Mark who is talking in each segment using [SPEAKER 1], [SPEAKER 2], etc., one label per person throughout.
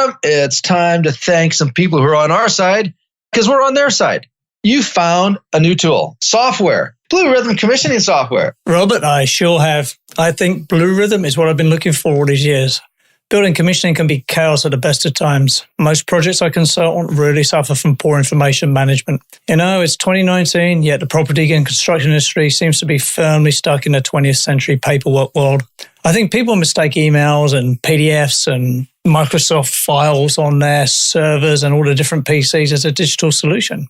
[SPEAKER 1] Adam, it's time to thank some people who are on our side because we're on their side. You found a new tool, software, Blue Rhythm commissioning software.
[SPEAKER 2] Robert, I sure have. I think Blue Rhythm is what I've been looking for all these years. Building commissioning can be chaos at the best of times. Most projects I consult on really suffer from poor information management. It's 2019, yet the property and construction industry seems to be firmly stuck in the 20th century paperwork world. I think people mistake emails and PDFs and Microsoft files on their servers and all the different PCs as a digital solution.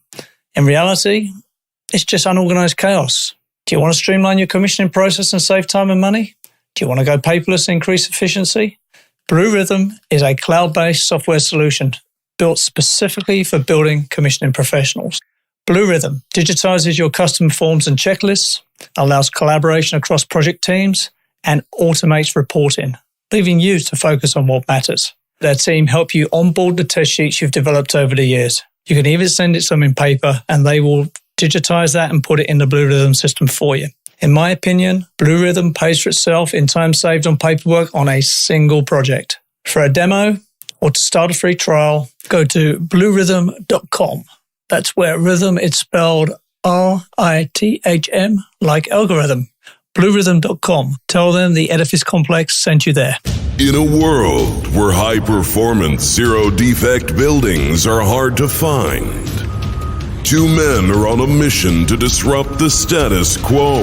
[SPEAKER 2] In reality, it's just unorganized chaos. Do you want to streamline your commissioning process and save time and money? Do you want to go paperless and increase efficiency? Blue Rhythm is a cloud-based software solution built specifically for building commissioning professionals. Blue Rhythm digitizes your custom forms and checklists, allows collaboration across project teams, and automates reporting, leaving you to focus on what matters. Their team help you onboard the test sheets you've developed over the years. You can even send it to them in paper, and they will digitize that and put it in the Blue Rhythm system for you. In my opinion, Blue Rhythm pays for itself in time saved on paperwork on a single project. For a demo or to start a free trial, go to bluerhythm.com. That's where rhythm is spelled R-I-T-H-M, like algorithm. Bluerhythm.com. Tell them the Edifice Complex sent you there.
[SPEAKER 3] In a world where high-performance, zero-defect buildings are hard to find, two men are on a mission to disrupt the status quo.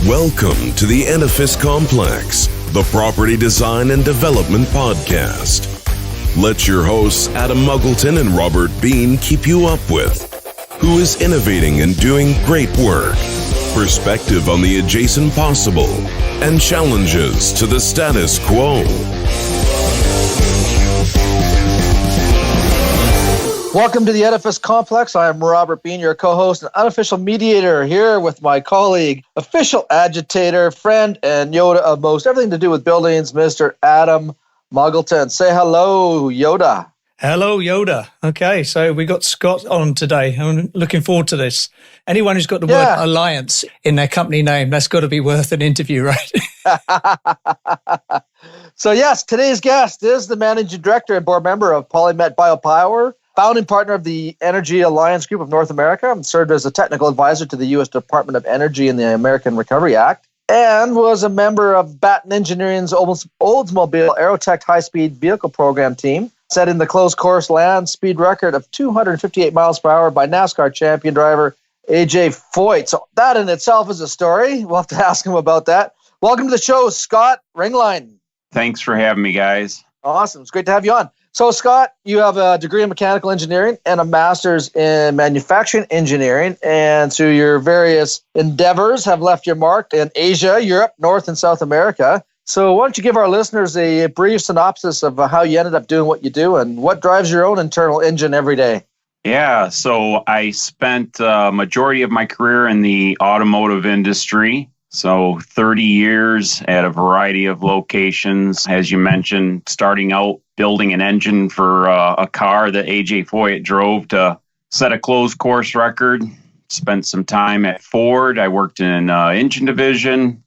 [SPEAKER 3] Welcome to the Edifice Complex, the property design and development podcast. Let your hosts Adam Muggleton and Robert Bean keep you up with who is innovating and doing great work, perspective on the adjacent possible, and challenges to the status quo.
[SPEAKER 1] Welcome to the Edifice Complex. I am Robert Bean, your co-host and unofficial mediator, here with my colleague, official agitator, friend, and Yoda of most everything to do with buildings, Mr. Adam Muggleton. Say hello, Yoda.
[SPEAKER 2] Hello, Yoda. Okay, so we got Scott on today. I'm looking forward to this. Anyone who's got the word alliance in their company name, that's got to be worth an interview, right?
[SPEAKER 1] So yes, today's guest is the managing director and board member of Polymet Biopower, founding partner of the Energy Alliance Group of North America, and served as a technical advisor to the U.S. Department of Energy and the American Recovery Act, and was a member of Batten Engineering's Oldsmobile Aerotech high-speed vehicle program team, setting the closed course land speed record of 258 miles per hour by NASCAR champion driver AJ Foyt. So that in itself is a story. We'll have to ask him about that. Welcome to the show, Scott Ringlein.
[SPEAKER 4] Thanks for having me, guys.
[SPEAKER 1] Awesome. It's great to have you on. So, Scott, you have a degree in mechanical engineering and a master's in manufacturing engineering, and through your various endeavors have left your mark in Asia, Europe, North and South America. So why don't you give our listeners a brief synopsis of how you ended up doing what you do and what drives your own internal engine every day?
[SPEAKER 4] Yeah, so I spent a majority of my career in the automotive industry. So 30 years at a variety of locations, as you mentioned, starting out building an engine for a car that AJ Foyt drove to set a closed course record. Spent some time at Ford. I worked in engine division,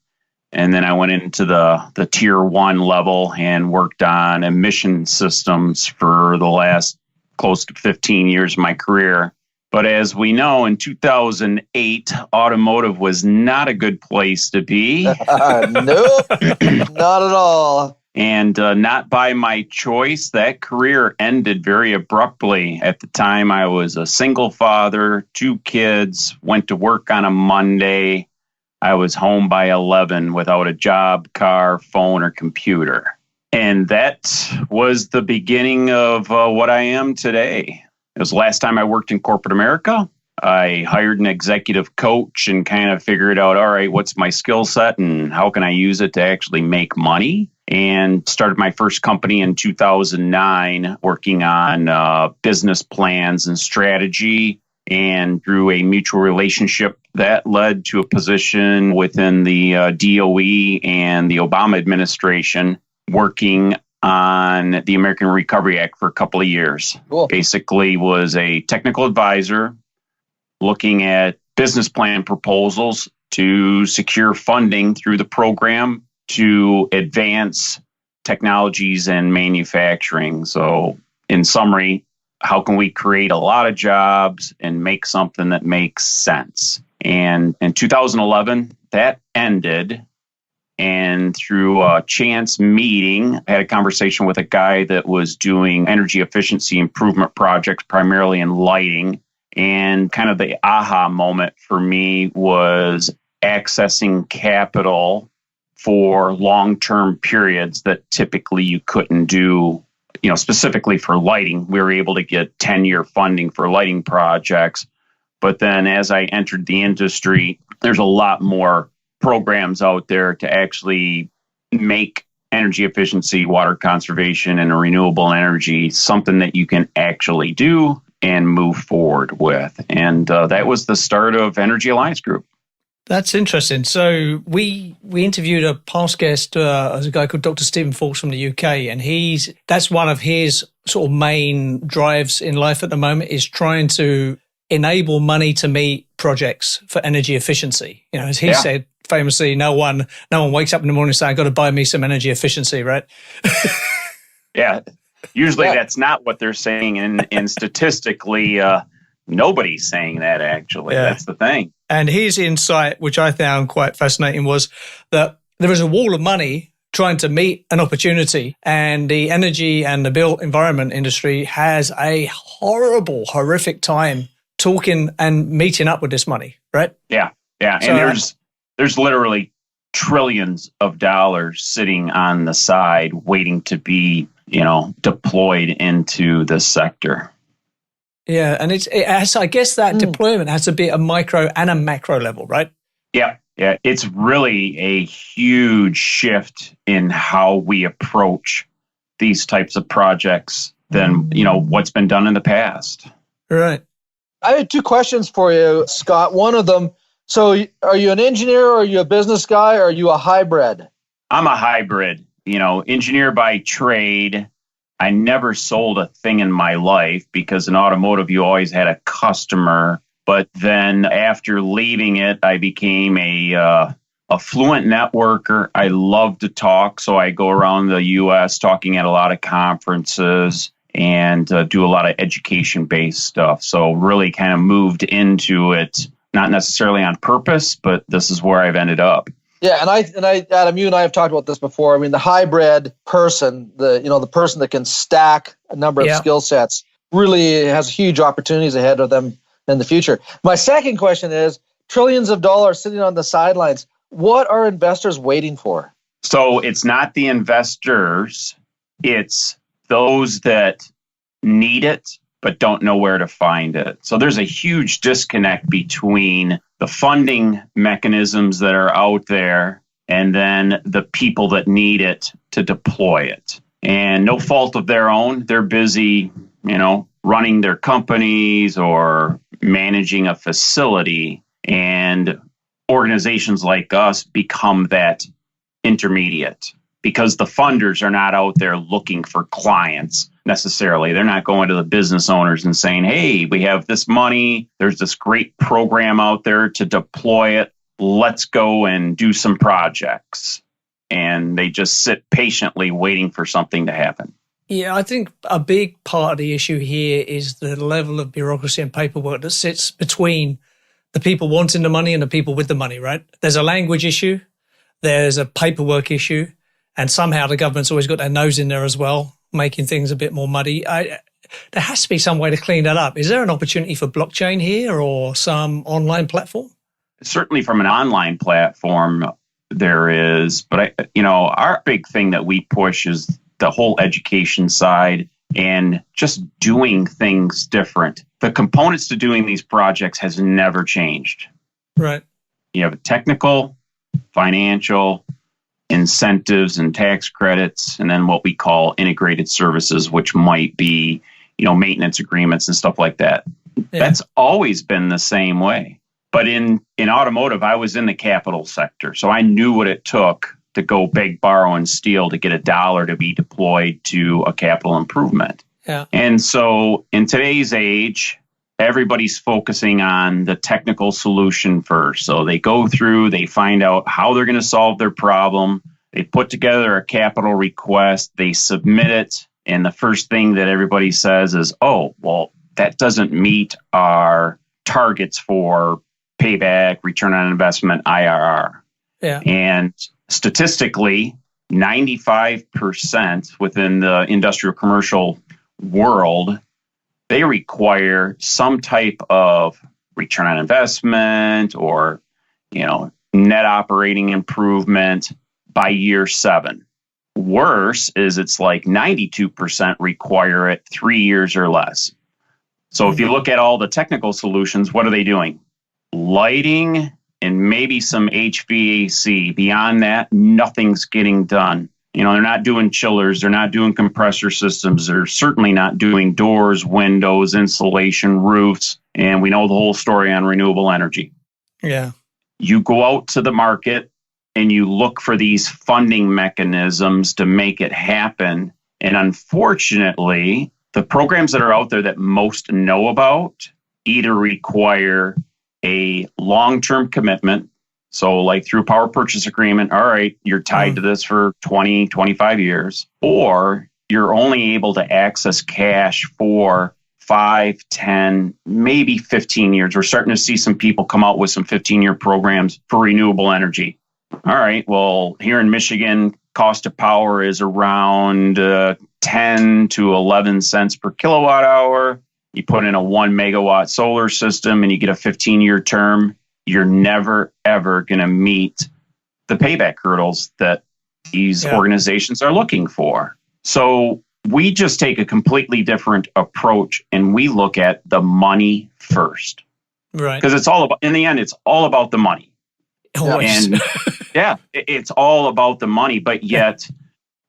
[SPEAKER 4] and then I went into the tier 1 level and worked on emission systems for the last close to 15 years of my career. But as we know, in 2008, automotive was not a good place to be.
[SPEAKER 1] Nope, not at all.
[SPEAKER 4] And not by my choice. That career ended very abruptly. At the time, I was a single father, 2 kids, went to work on a Monday. I was home by 11 without a job, car, phone, or computer. And that was the beginning of what I am today. It was the last time I worked in corporate America. I hired an executive coach and kind of figured out, all right, what's my skill set and how can I use it to actually make money? And started my first company in 2009, working on business plans and strategy. And through a mutual relationship, that led to a position within the DOE and the Obama administration, working on the American Recovery Act for a couple of years.
[SPEAKER 1] Cool.
[SPEAKER 4] Basically was a technical advisor looking at business plan proposals to secure funding through the program to advance technologies and manufacturing. So in summary, how can we create a lot of jobs and make something that makes sense? And in 2011, that ended. And through a chance meeting, I had a conversation with a guy that was doing energy efficiency improvement projects, primarily in lighting. And kind of the aha moment for me was accessing capital for long-term periods that typically you couldn't do. Specifically for lighting, we were able to get 10-year funding for lighting projects. But then as I entered the industry, there's a lot more programs out there to actually make energy efficiency, water conservation, and renewable energy something that you can actually do and move forward with. And that was the start of Energy Alliance Group.
[SPEAKER 2] That's interesting. So we interviewed a past guest, as a guy called Dr. Stephen Fawkes from the UK, and that's one of his sort of main drives in life at the moment, is trying to enable money to meet projects for energy efficiency. As he said, famously, no one wakes up in the morning saying, "I've got to buy me some energy efficiency," right?
[SPEAKER 4] Yeah. Usually that's not what they're saying. And statistically, nobody's saying that, actually. Yeah. That's the thing.
[SPEAKER 2] And his insight, which I found quite fascinating, was that there is a wall of money trying to meet an opportunity, and the energy and the built environment industry has a horrific time talking and meeting up with this money, right?
[SPEAKER 4] Yeah. So, and there's literally trillions of dollars sitting on the side waiting to be, deployed into the sector.
[SPEAKER 2] Yeah, and it has, I guess that deployment has to be at a micro and a macro level, right?
[SPEAKER 4] Yeah. It's really a huge shift in how we approach these types of projects than, what's been done in the past.
[SPEAKER 2] Right.
[SPEAKER 1] I have two questions for you, Scott. One of them, so are you an engineer, or are you a business guy, or are you a hybrid?
[SPEAKER 4] I'm a hybrid, engineer by trade. I never sold a thing in my life, because in automotive, you always had a customer. But then after leaving it, I became a fluent networker. I love to talk, so I go around the U.S. talking at a lot of conferences and do a lot of education-based stuff. So really kind of moved into it, not necessarily on purpose, but this is where I've ended up.
[SPEAKER 1] Yeah, and I, Adam, you and I have talked about this before. I mean, the hybrid person, the person that can stack a number of skill sets, really has huge opportunities ahead of them in the future. My second question is, trillions of dollars sitting on the sidelines. What are investors waiting for?
[SPEAKER 4] So it's not the investors, it's those that need it but don't know where to find it. So there's a huge disconnect between the funding mechanisms that are out there and then the people that need it to deploy it. And no fault of their own, they're busy, running their companies or managing a facility. And organizations like us become that intermediate, because the funders are not out there looking for clients necessarily. They're not going to the business owners and saying, "Hey, we have this money. There's this great program out there to deploy it. Let's go and do some projects." And they just sit patiently waiting for something to happen.
[SPEAKER 2] Yeah, I think a big part of the issue here is the level of bureaucracy and paperwork that sits between the people wanting the money and the people with the money, right? There's a language issue. There's a paperwork issue. And somehow the government's always got their nose in there as well, making things a bit more muddy. There has to be some way to clean that up. Is there an opportunity for blockchain here or some online platform?
[SPEAKER 4] Certainly from an online platform, there is. But, our big thing that we push is the whole education side and just doing things different. The components to doing these projects has never changed.
[SPEAKER 2] Right.
[SPEAKER 4] You have a technical, financial, incentives and tax credits, and then what we call integrated services, which might be, maintenance agreements and stuff like that. Yeah. That's always been the same way. But in automotive, I was in the capital sector, so I knew what it took to go beg, borrow, and steal to get a dollar to be deployed to a capital improvement.
[SPEAKER 2] Yeah.
[SPEAKER 4] And so in today's age, everybody's focusing on the technical solution first. So they go through, they find out how they're going to solve their problem. They put together a capital request, they submit it, and the first thing that everybody says is, oh, well, that doesn't meet our targets for payback, return on investment, IRR.
[SPEAKER 2] Yeah.
[SPEAKER 4] And statistically, 95% within the industrial commercial world, they require some type of return on investment or, net operating improvement by year 7. Worse is it's like 92% require it 3 years or less. So if you look at all the technical solutions, what are they doing? Lighting and maybe some HVAC. Beyond that, nothing's getting done. They're not doing chillers. They're not doing compressor systems. They're certainly not doing doors, windows, insulation, roofs. And we know the whole story on renewable energy.
[SPEAKER 2] Yeah.
[SPEAKER 4] You go out to the market and you look for these funding mechanisms to make it happen. And unfortunately, the programs that are out there that most know about either require a long-term commitment. So like through power purchase agreement, all right, you're tied to this for 20, 25 years, or you're only able to access cash for 5, 10, maybe 15 years. We're starting to see some people come out with some 15-year programs for renewable energy. All right, well, here in Michigan, cost of power is around 10 to 11 cents per kilowatt hour. You put in a 1 megawatt solar system and you get a 15-year term. You're never, ever going to meet the payback hurdles that these organizations are looking for. So we just take a completely different approach and we look at the money first.
[SPEAKER 2] Right.
[SPEAKER 4] Because it's all about, in the end, it's all about the money.
[SPEAKER 2] Always.
[SPEAKER 4] And it's all about the money. But yet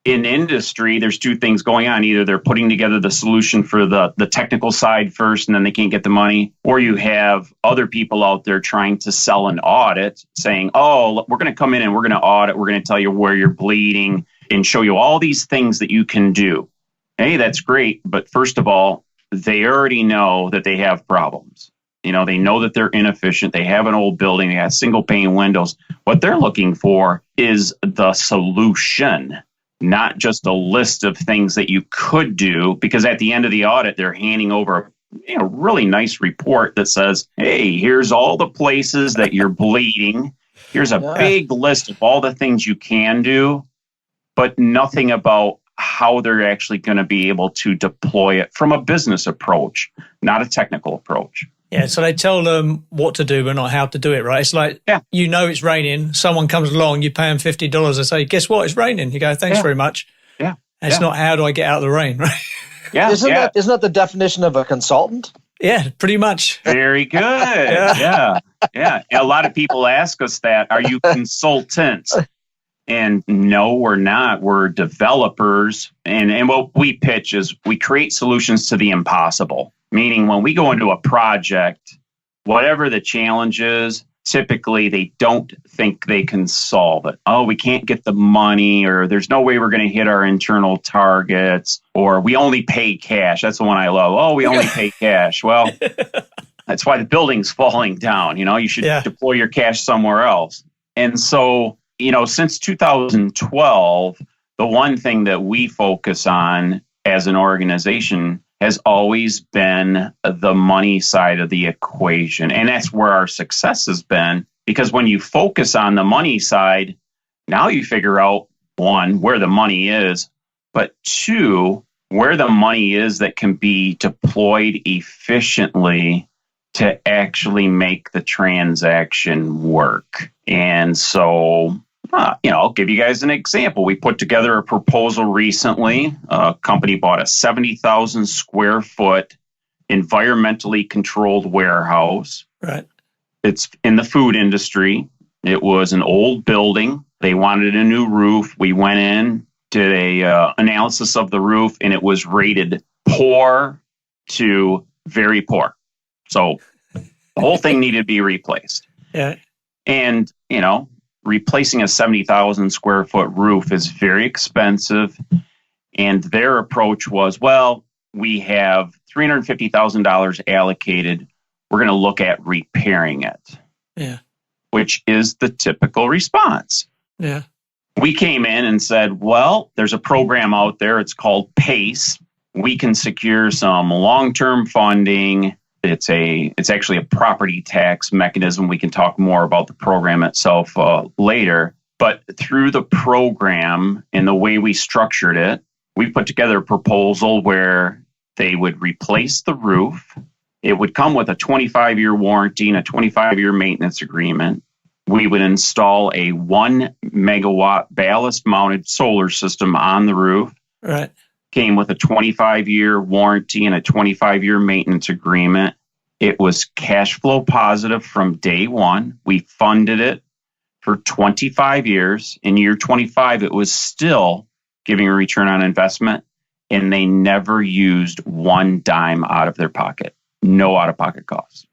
[SPEAKER 4] in industry, there's two things going on. Either they're putting together the solution for the technical side first, and then they can't get the money. Or you have other people out there trying to sell an audit saying, oh, we're going to come in and we're going to audit. We're going to tell you where you're bleeding and show you all these things that you can do. Hey, that's great. But first of all, they already know that they have problems. They know that they're inefficient. They have an old building. They have single pane windows. What they're looking for is the solution, not just a list of things that you could do, because at the end of the audit, they're handing over a really nice report that says, hey, here's all the places that you're bleeding. Here's a big list of all the things you can do, but nothing about how they're actually going to be able to deploy it from a business approach, not a technical approach.
[SPEAKER 2] Yeah, so they tell them what to do, but not how to do it, right? It's like, it's raining. Someone comes along, you pay them $50. They say, guess what? It's raining. You go, thanks very much.
[SPEAKER 4] Yeah.
[SPEAKER 2] And it's not, how do I get out of the rain, right?
[SPEAKER 1] Yeah. Isn't that the definition of a consultant?
[SPEAKER 2] Yeah, pretty much.
[SPEAKER 4] Very good. Yeah. A lot of people ask us that. Are you consultants? And no, we're not. We're developers. And what we pitch is we create solutions to the impossible. Meaning when we go into a project, whatever the challenge is, typically they don't think they can solve it. Oh, we can't get the money, or there's no way we're going to hit our internal targets, or we only pay cash. That's the one I love. Oh, we only pay cash. Well, that's why the building's falling down. You should deploy your cash somewhere else. And so, since 2012, the one thing that we focus on as an organization has always been the money side of the equation. And that's where our success has been, because when you focus on the money side, now you figure out, 1, where the money is, but 2, where the money is that can be deployed efficiently to actually make the transaction work. And so, I'll give you guys an example. We put together a proposal recently. A company bought a 70,000 square foot environmentally controlled warehouse.
[SPEAKER 2] Right.
[SPEAKER 4] It's in the food industry. It was an old building. They wanted a new roof. We went in, did a analysis of the roof, and it was rated poor to very poor. So the whole thing needed to be replaced.
[SPEAKER 2] Yeah.
[SPEAKER 4] And, replacing a 70,000 square foot roof is very expensive. And their approach was, well, we have $350,000 allocated. We're going to look at repairing it.
[SPEAKER 2] Yeah.
[SPEAKER 4] Which is the typical response.
[SPEAKER 2] Yeah.
[SPEAKER 4] We came in and said, well, there's a program out there. It's called PACE. We can secure some long-term funding. It's actually a property tax mechanism. We can talk more about the program itself later. But through the program and the way we structured it, we put together a proposal where they would replace the roof. It would come with a 25-year warranty and a 25-year maintenance agreement. We would install a 1 megawatt ballast mounted solar system on the roof.
[SPEAKER 2] Right.
[SPEAKER 4] Came with a 25-year warranty and a 25-year maintenance agreement. It was cash flow positive from day one. We funded it for 25 years. In year 25, it was still giving a return on investment, and they never used one dime out of their pocket. No out-of-pocket costs.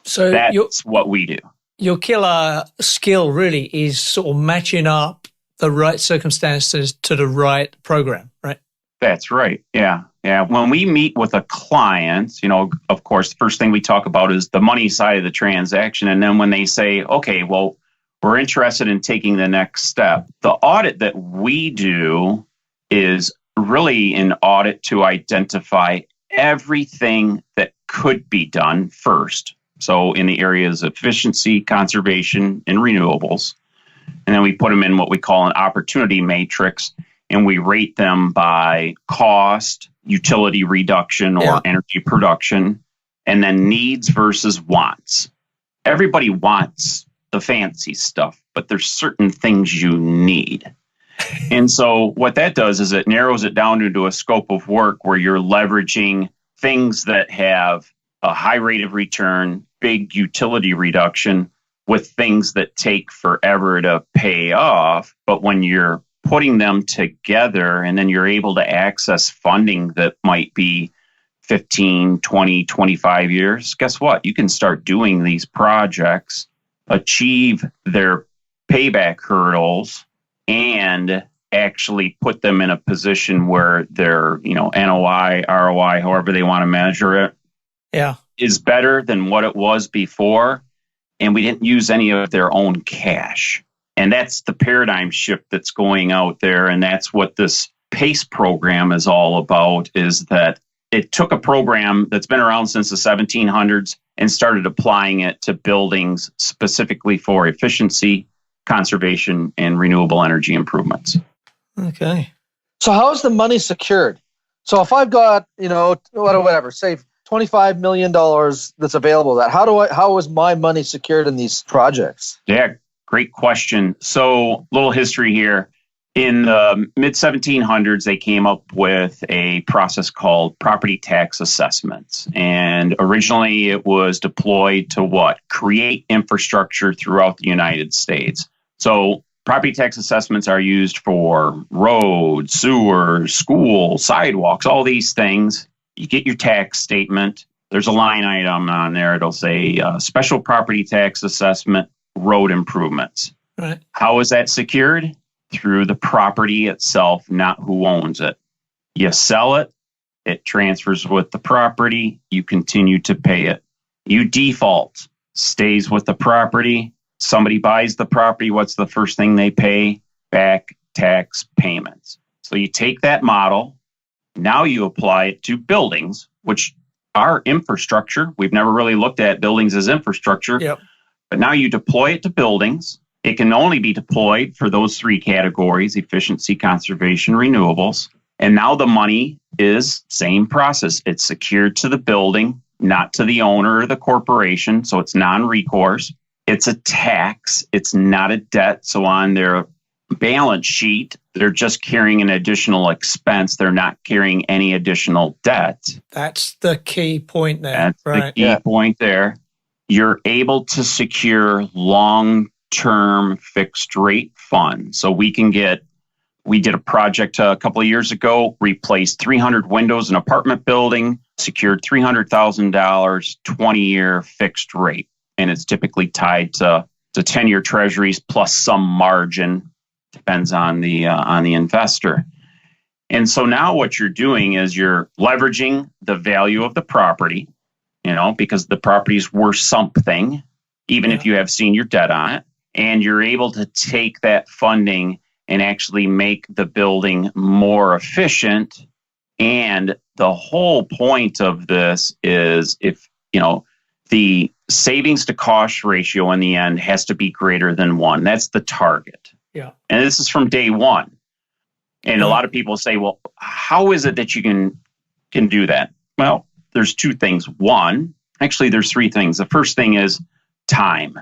[SPEAKER 2] So
[SPEAKER 4] that's what we do.
[SPEAKER 2] Your killer skill really is sort of matching up the right circumstances to the right program, right?
[SPEAKER 4] That's right. Yeah. When we meet with a client, of course, the first thing we talk about is the money side of the transaction. And then when they say, okay, well, we're interested in taking the next step, the audit that we do is really an audit to identify everything that could be done first. So in the areas of efficiency, conservation, and renewables. And then we put them in what we call an opportunity matrix, and we rate them by cost, utility reduction, or energy production, and then needs versus wants. Everybody wants the fancy stuff, but there's certain things you need. And so what that does is it narrows it down into a scope of work where you're leveraging things that have a high rate of return, big utility reduction, with things that take forever to pay off. But when you're putting them together and then you're able to access funding that might be 15, 20, 25 years, guess what? You can start doing these projects, achieve their payback hurdles, and actually put them in a position where their, NOI, ROI, however they want to measure it, is better than what it was before. And we didn't use any of their own cash. And that's the paradigm shift that's going out there. And that's what this PACE program is all about, is that it took a program that's been around since the 1700s and started applying it to buildings specifically for efficiency, conservation, and renewable energy improvements.
[SPEAKER 2] Okay.
[SPEAKER 1] So how is the money secured? So if I've got, whatever, say $25 million that's available, how is my money secured in these projects?
[SPEAKER 4] Yeah, great question. So little history here. In the mid-1700s, they came up with a process called property tax assessments. And originally it was deployed to create infrastructure throughout the United States. So property tax assessments are used for roads, sewers, schools, sidewalks, all these things. You get your tax statement. There's a line item on there. It'll say special property tax assessment, road improvements.
[SPEAKER 2] Right.
[SPEAKER 4] How is that secured? Through the property itself, not who owns it. You sell it, it transfers with the property, you continue to pay it. You default, stays with the property. Somebody buys the property, what's the first thing they pay? Back tax payments. So you take that model, now you apply it to buildings, which are infrastructure. We've never really looked at buildings as infrastructure.
[SPEAKER 2] Yep.
[SPEAKER 4] But now you deploy it to buildings. It can only be deployed for those three categories: efficiency, conservation, renewables. And now the money is same process. It's secured to the building, not to the owner or the corporation. So it's non-recourse. It's a tax. It's not a debt. So on their balance sheet, they're just carrying an additional expense. They're not carrying any additional debt.
[SPEAKER 2] That's the key point there.
[SPEAKER 4] That's the key point there. You're able to secure long-term fixed rate funds. So we did a project a couple of years ago, replaced 300 windows in an apartment building, secured $300,000, 20-year fixed rate. And it's typically tied to 10-year treasuries plus some margin, depends on the investor. And so now what you're doing is you're leveraging the value of the property, because the property's worth something, even if you have senior debt on it. And you're able to take that funding and actually make the building more efficient. And the whole point of this is if, the savings to cost ratio in the end has to be greater than 1. That's the target.
[SPEAKER 2] Yeah.
[SPEAKER 4] And this is from day one. And a lot of people say, well, how is it that you can do that? Well, there's 2 things. One, actually, there's 3 things. The first thing is time.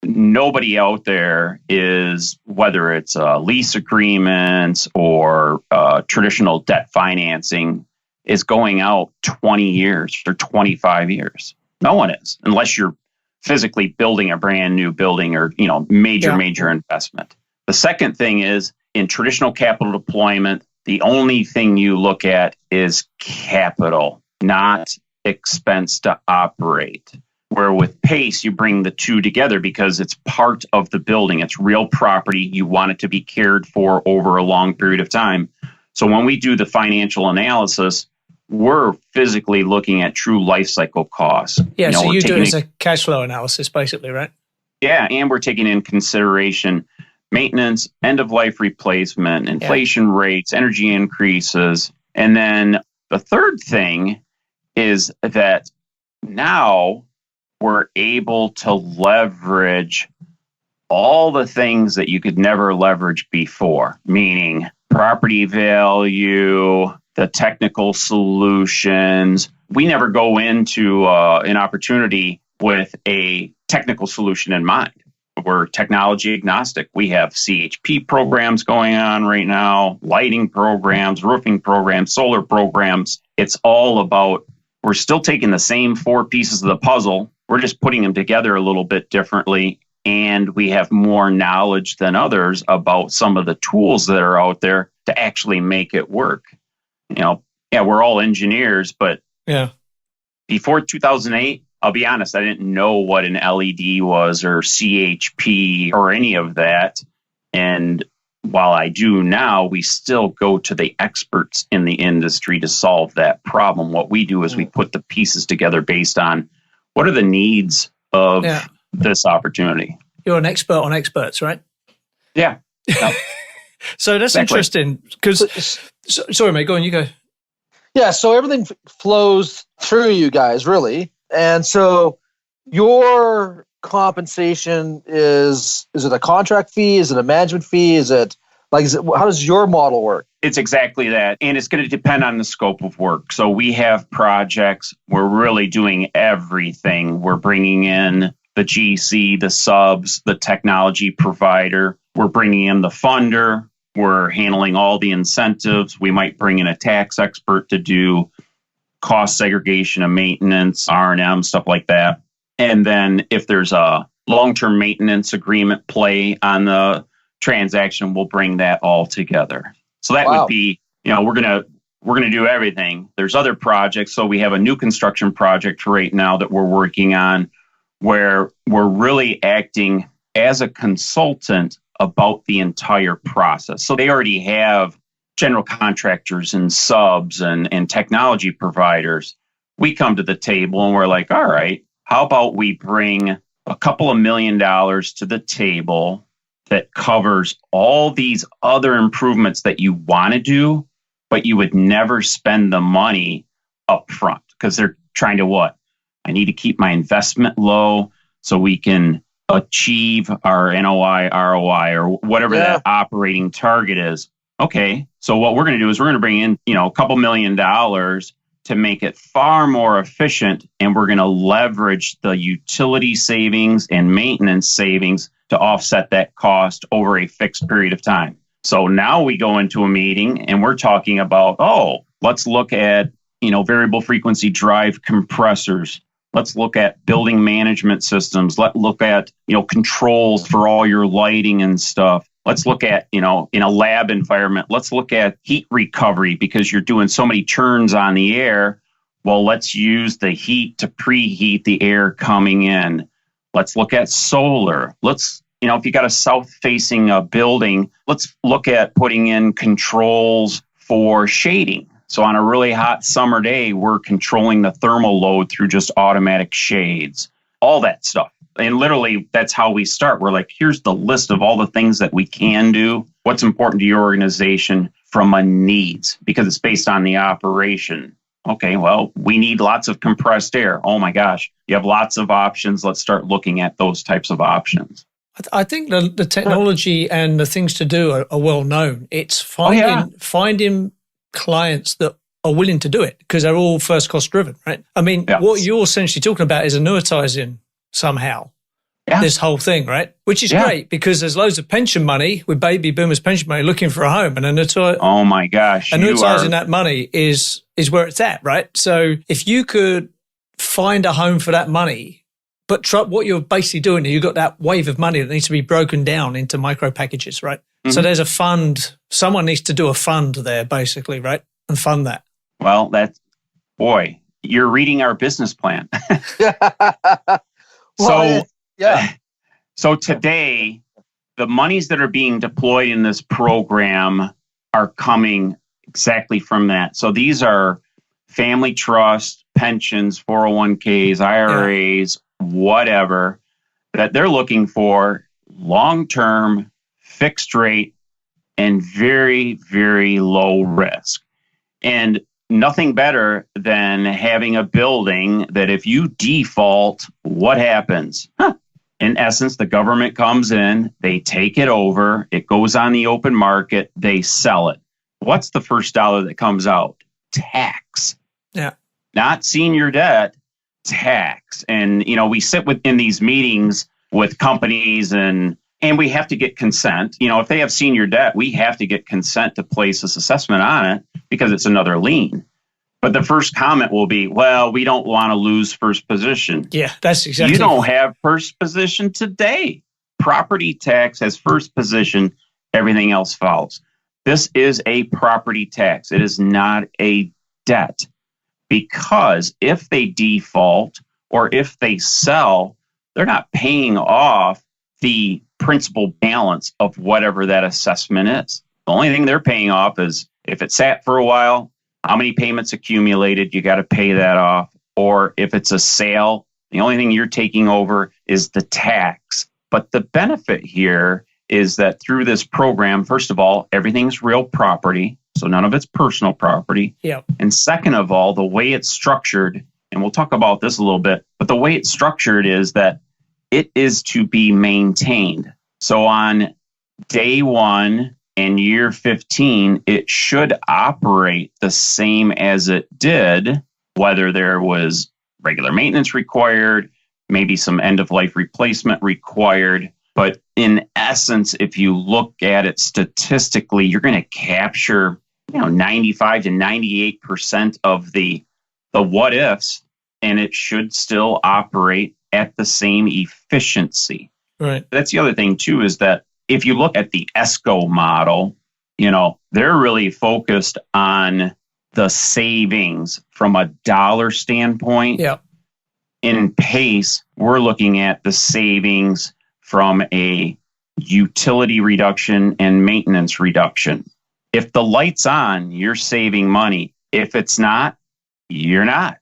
[SPEAKER 4] Nobody out there is, whether it's lease agreements or traditional debt financing, is going out 20 years or 25 years. No one is, unless you're physically building a brand new building or, major investment. The second thing is, in traditional capital deployment, the only thing you look at is capital, not expense to operate. Where with PACE, you bring the 2 together because it's part of the building. It's real property. You want it to be cared for over a long period of time. So when we do the financial analysis, we're physically looking at true life cycle costs.
[SPEAKER 2] Yeah, so you do it as a cash flow analysis, basically, right?
[SPEAKER 4] Yeah, and we're taking in consideration maintenance, end-of-life replacement, inflation rates, energy increases. And then the third thing is that now we're able to leverage all the things that you could never leverage before, meaning property value, the technical solutions. We never go into an opportunity with a technical solution in mind. We're technology agnostic. We have CHP programs going on right now, lighting programs, roofing programs, solar programs. It's all about, we're still taking the same 4 pieces of the puzzle. We're just putting them together a little bit differently. And we have more knowledge than others about some of the tools that are out there to actually make it work. We're all engineers, but before 2008, I'll be honest, I didn't know what an LED was or CHP or any of that. And while I do now, we still go to the experts in the industry to solve that problem. What we do is we put the pieces together based on what are the needs of this opportunity.
[SPEAKER 2] You're an expert on experts, right?
[SPEAKER 4] Yeah.
[SPEAKER 2] So that's interesting because, sorry, mate, go on, you go.
[SPEAKER 1] Yeah, so everything flows through you guys, really. And so your compensation is it a contract fee? Is it a management fee? How does your model work?
[SPEAKER 4] It's exactly that. And it's going to depend on the scope of work. So we have projects, we're really doing everything. We're bringing in the GC, the subs, the technology provider. We're bringing in the funder. We're handling all the incentives. We might bring in a tax expert to do cost segregation of maintenance, R&M, stuff like that. And then if there's a long-term maintenance agreement play on the transaction, we'll bring that all together. So that would be, we're gonna do everything. There's other projects. So we have a new construction project right now that we're working on where we're really acting as a consultant about the entire process. So they already have general contractors and subs and technology providers. We come to the table and we're like, all right, how about we bring a couple of $1 million to the table that covers all these other improvements that you want to do, but you would never spend the money up front because they're trying to what? I need to keep my investment low so we can achieve our NOI, ROI, or whatever that operating target is. Okay, so what we're going to do is we're going to bring in, a couple $1 million to make it far more efficient, and we're going to leverage the utility savings and maintenance savings to offset that cost over a fixed period of time. So now we go into a meeting and we're talking about, let's look at, variable frequency drive compressors. Let's look at building management systems. Let's look at, controls for all your lighting and stuff. Let's look at, in a lab environment, let's look at heat recovery because you're doing so many turns on the air. Well, let's use the heat to preheat the air coming in. Let's look at solar. Let's, if you got a south-facing building, let's look at putting in controls for shading. So on a really hot summer day, we're controlling the thermal load through just automatic shades, all that stuff. And literally, that's how we start. We're like, here's the list of all the things that we can do. What's important to your organization from a needs, because it's based on the operation. Okay, well, we need lots of compressed air. Oh my gosh, you have lots of options. Let's start looking at those types of options.
[SPEAKER 2] I think the technology and the things to do are well known. It's finding clients that are willing to do it, because they're all first cost driven, right? I mean, what you're essentially talking about is annuitizing somehow this whole thing, right? Which is great, because there's loads of pension money with baby boomers' pension money looking for a home, and
[SPEAKER 4] oh my gosh,
[SPEAKER 2] annuitizing that money is where it's at, right? So if you could find a home for that money, but what you're basically doing, you've got that wave of money that needs to be broken down into micro packages, right? Mm-hmm. So there's a fund. Someone needs to do a fund there, basically, right? And fund that.
[SPEAKER 4] Well, you're reading our business plan. So today, the monies that are being deployed in this program are coming exactly from that. So these are family trusts, pensions, 401ks, IRAs, whatever, that they're looking for long-term, fixed rate, and very, very low risk. And nothing better than having a building that if you default, what happens? In essence, the government comes in, they take it over, it goes on the open market, they sell it. What's the first dollar that comes out? Tax. Yeah. Not senior debt, tax. And, we sit in these meetings with companies and we have to get consent. If they have senior debt, we have to get consent to place this assessment on it because it's another lien. But the first comment will be, well, we don't want to lose first position.
[SPEAKER 2] Yeah, that's exactly.
[SPEAKER 4] You don't have first position today. Property tax has first position. Everything else follows. This is a property tax. It is not a debt. Because if they default or if they sell, they're not paying off the principal balance of whatever that assessment is. The only thing they're paying off is if it sat for a while, how many payments accumulated, you got to pay that off. Or if it's a sale, the only thing you're taking over is the tax. But the benefit here is that through this program, first of all, everything's real property. So none of it's personal property.
[SPEAKER 2] Yeah.
[SPEAKER 4] And second of all, the way it's structured, and we'll talk about this a little bit, but the way it's structured is that it is to be maintained. So on day one and year 15, it should operate the same as it did, whether there was regular maintenance required, maybe some end-of-life replacement required. But in essence, if you look at it statistically, you're going to capture 95 to 98% of the what ifs, and it should still operate at the same efficiency.
[SPEAKER 2] Right.
[SPEAKER 4] That's the other thing, too, is that if you look at the ESCO model, they're really focused on the savings from a dollar standpoint.
[SPEAKER 2] Yeah.
[SPEAKER 4] In PACE, we're looking at the savings from a utility reduction and maintenance reduction. If the light's on, you're saving money. If it's not, you're not.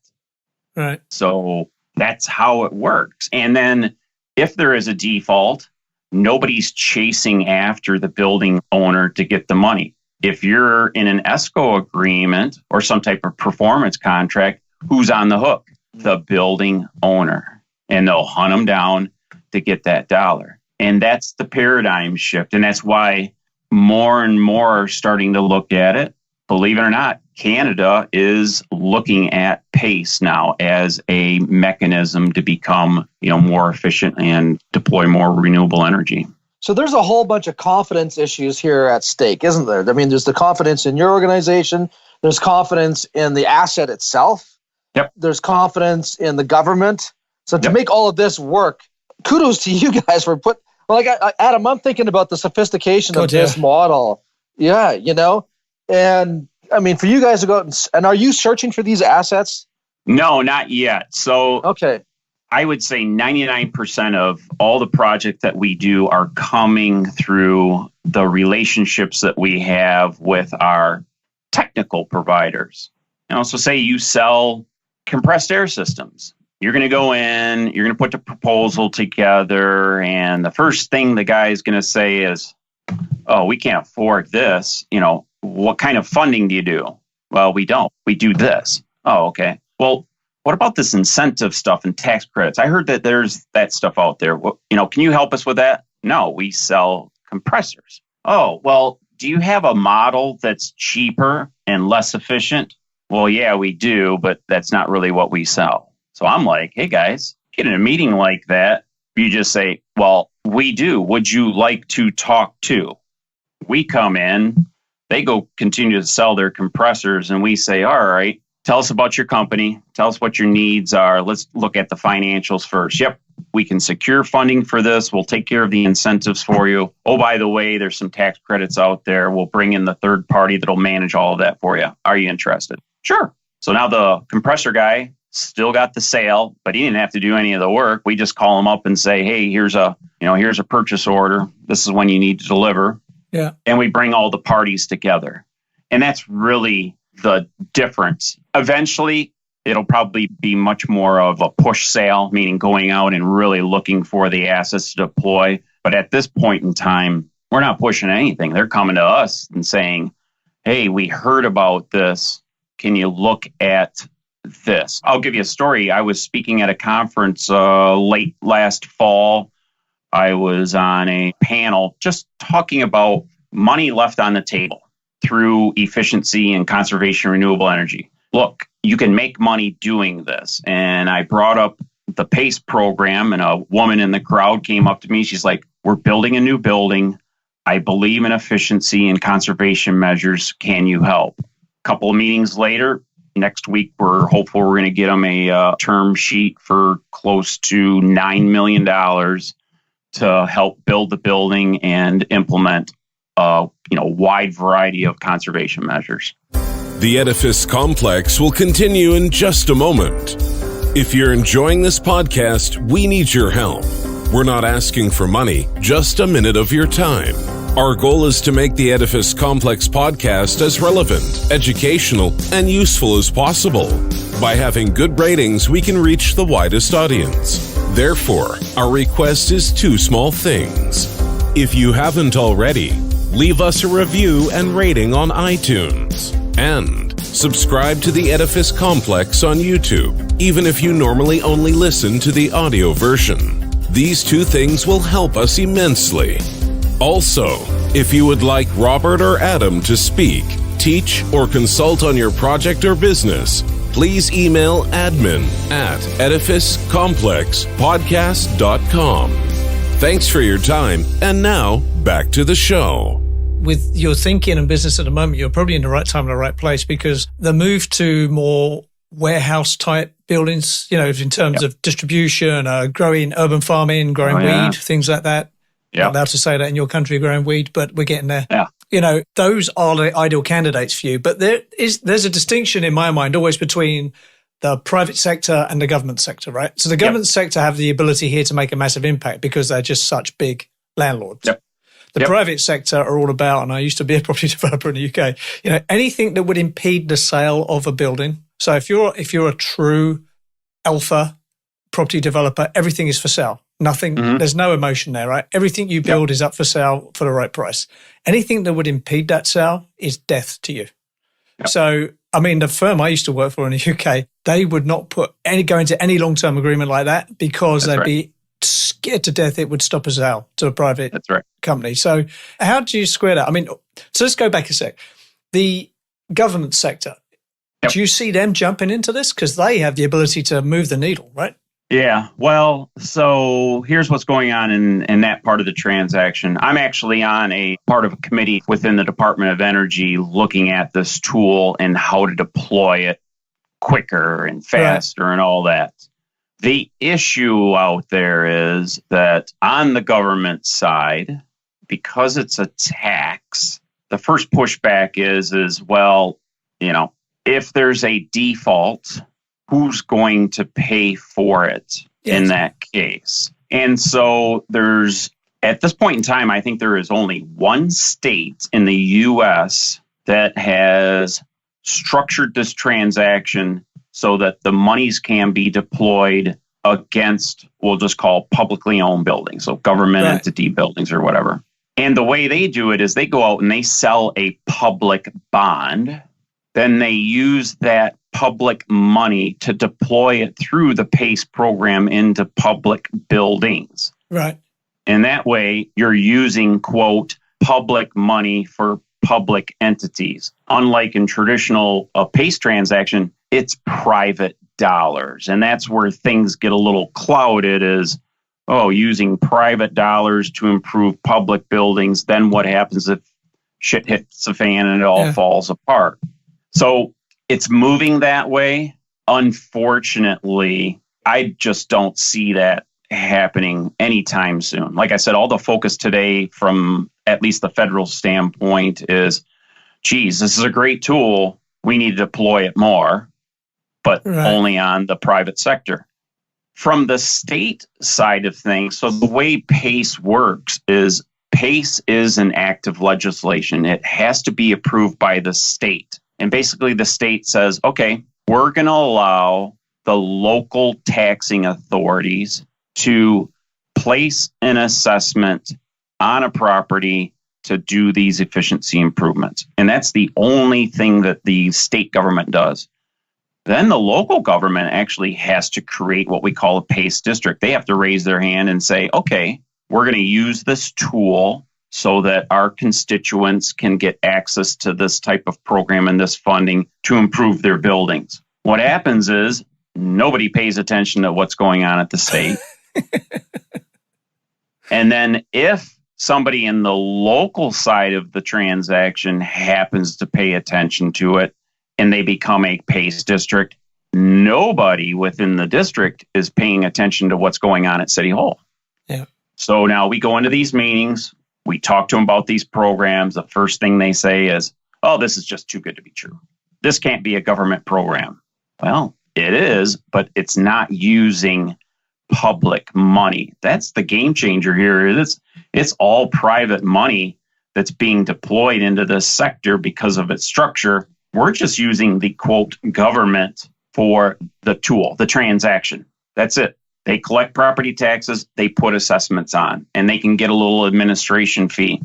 [SPEAKER 2] Right.
[SPEAKER 4] So that's how it works. And then if there is a default, nobody's chasing after the building owner to get the money. If you're in an ESCO agreement or some type of performance contract, who's on the hook? The building owner. And they'll hunt them down to get that dollar. And that's the paradigm shift. And that's why more and more are starting to look at it. Believe it or not, Canada is looking at PACE now as a mechanism to become, more efficient and deploy more renewable energy.
[SPEAKER 1] So there's a whole bunch of confidence issues here at stake, isn't there? I mean, there's the confidence in your organization. There's confidence in the asset itself.
[SPEAKER 4] Yep.
[SPEAKER 1] There's confidence in the government. So to make all of this work, kudos to you guys for Adam, I'm thinking about the sophistication of this model. Yeah, and I mean, for you guys to go and are you searching for these assets?
[SPEAKER 4] No, not yet. So
[SPEAKER 1] okay.
[SPEAKER 4] I would say 99% of all the projects that we do are coming through the relationships that we have with our technical providers. So say you sell compressed air systems. You're going to go in, you're going to put the proposal together, and the first thing the guy is going to say is, oh, we can't afford this. What kind of funding do you do? Well, we don't. We do this. Oh, okay. Well, what about this incentive stuff and tax credits? I heard that there's that stuff out there. Can you help us with that? No, we sell compressors. Oh, well, do you have a model that's cheaper and less efficient? Well, yeah, we do, but that's not really what we sell. So I'm like, hey, guys, get in a meeting like that. You just say, well, we do. Would you like to talk to? We come in, they go continue to sell their compressors, and we say, all right, tell us about your company. Tell us what your needs are. Let's look at the financials first. Yep, we can secure funding for this. We'll take care of the incentives for you. Oh, by the way, there's some tax credits out there. We'll bring in the third party that'll manage all of that for you. Are you interested? Sure. So now the compressor guy still got the sale, but he didn't have to do any of the work. We just call him up and say, hey, here's a purchase order. This is when you need to deliver.
[SPEAKER 2] Yeah.
[SPEAKER 4] And we bring all the parties together. And that's really the difference. Eventually, it'll probably be much more of a push sale, meaning going out and really looking for the assets to deploy. But at this point in time, we're not pushing anything. They're coming to us and saying, hey, we heard about this. Can you look at this? I'll give you a story. I was speaking at a conference late last fall. I was on a panel just talking about money left on the table through efficiency and conservation renewable energy. Look, you can make money doing this. And I brought up the PACE program, and a woman in the crowd came up to me. She's like, we're building a new building. I believe in efficiency and conservation measures. Can you help? A couple of meetings later, next week, we're hopeful we're going to get them a term sheet for close to $9 million to help build the building and implement a wide variety of conservation measures.
[SPEAKER 3] The Edifice Complex will continue in just a moment. If you're enjoying this podcast, we need your help. We're not asking for money, just a minute of your time. Our goal is to make the Edifice Complex podcast as relevant, educational, and useful as possible. By having good ratings, we can reach the widest audience. Therefore, our request is two small things. If you haven't already, leave us a review and rating on iTunes. And subscribe to the Edifice Complex on YouTube, even if you normally only listen to the audio version. These two things will help us immensely. Also, if you would like Robert or Adam to speak, teach, or consult on your project or business, please email admin@edificecomplexpodcast.com. Thanks for your time, and now back to the show.
[SPEAKER 2] With your thinking and business at the moment, you're probably in the right time and the right place, because the move to more warehouse type buildings, in terms of distribution, growing urban farming, growing weed, things like that. Not allowed to say that in your country, growing weed, but we're getting there.
[SPEAKER 4] Yeah.
[SPEAKER 2] Those are the ideal candidates for you. But there's a distinction in my mind always between the private sector and the government sector, right? So the government sector have the ability here to make a massive impact because they're just such big landlords.
[SPEAKER 4] Yep.
[SPEAKER 2] The private sector are all about, and I used to be a property developer in the UK, anything that would impede the sale of a building. So if you're a true alpha property developer, everything is for sale. Nothing, there's no emotion there, right? Everything you build is up for sale for the right price. Anything that would impede that sale is death to you. Yep. So, the firm I used to work for in the UK, they would not go into any long-term agreement like that because they'd be scared to death it would stop a sale to a private company. So how do you square that? So let's go back a sec. The government sector, do you see them jumping into this? Because they have the ability to move the needle, right?
[SPEAKER 4] Yeah. Well, so here's what's going on in that part of the transaction. I'm actually on a part of a committee within the Department of Energy looking at this tool and how to deploy it quicker and faster and all that. The issue out there is that on the government side, because it's a tax, the first pushback is well, if there's a default, who's going to pay for it in that case? And so at this point in time, I think there is only one state in the U.S. that has structured this transaction so that the monies can be deployed against, we'll just call publicly owned buildings, so government entity buildings or whatever. And the way they do it is they go out and they sell a public bond. Then they use that public money to deploy it through the PACE program into public buildings.
[SPEAKER 2] Right.
[SPEAKER 4] And that way you're using, quote, public money for public entities. Unlike in traditional PACE transaction, it's private dollars. And that's where things get a little clouded is, using private dollars to improve public buildings. Then what happens if shit hits the fan and it all falls apart? So it's moving that way. Unfortunately, I just don't see that happening anytime soon. Like I said, all the focus today from at least the federal standpoint is, geez, this is a great tool. We need to deploy it more, but only on the private sector. From the state side of things, so the way PACE works is PACE is an act of legislation. It has to be approved by the state. And basically the state says, okay, we're going to allow the local taxing authorities to place an assessment on a property to do these efficiency improvements. And that's the only thing that the state government does. Then the local government actually has to create what we call a PACE district. They have to raise their hand and say, okay, we're going to use this tool so that our constituents can get access to this type of program and this funding to improve their buildings. What happens is nobody pays attention to what's going on at the state. And then if somebody in the local side of the transaction happens to pay attention to it and they become a PACE district, nobody within the district is paying attention to what's going on at City Hall.
[SPEAKER 2] Yeah.
[SPEAKER 4] So now we go into these meetings, we talk to them about these programs. The first thing they say is, oh, this is just too good to be true. This can't be a government program. Well, it is, but it's not using public money. That's the game changer here. It's all private money that's being deployed into this sector because of its structure. We're just using the, quote, government for the tool, the transaction. That's it. They collect property taxes, they put assessments on, and they can get a little administration fee.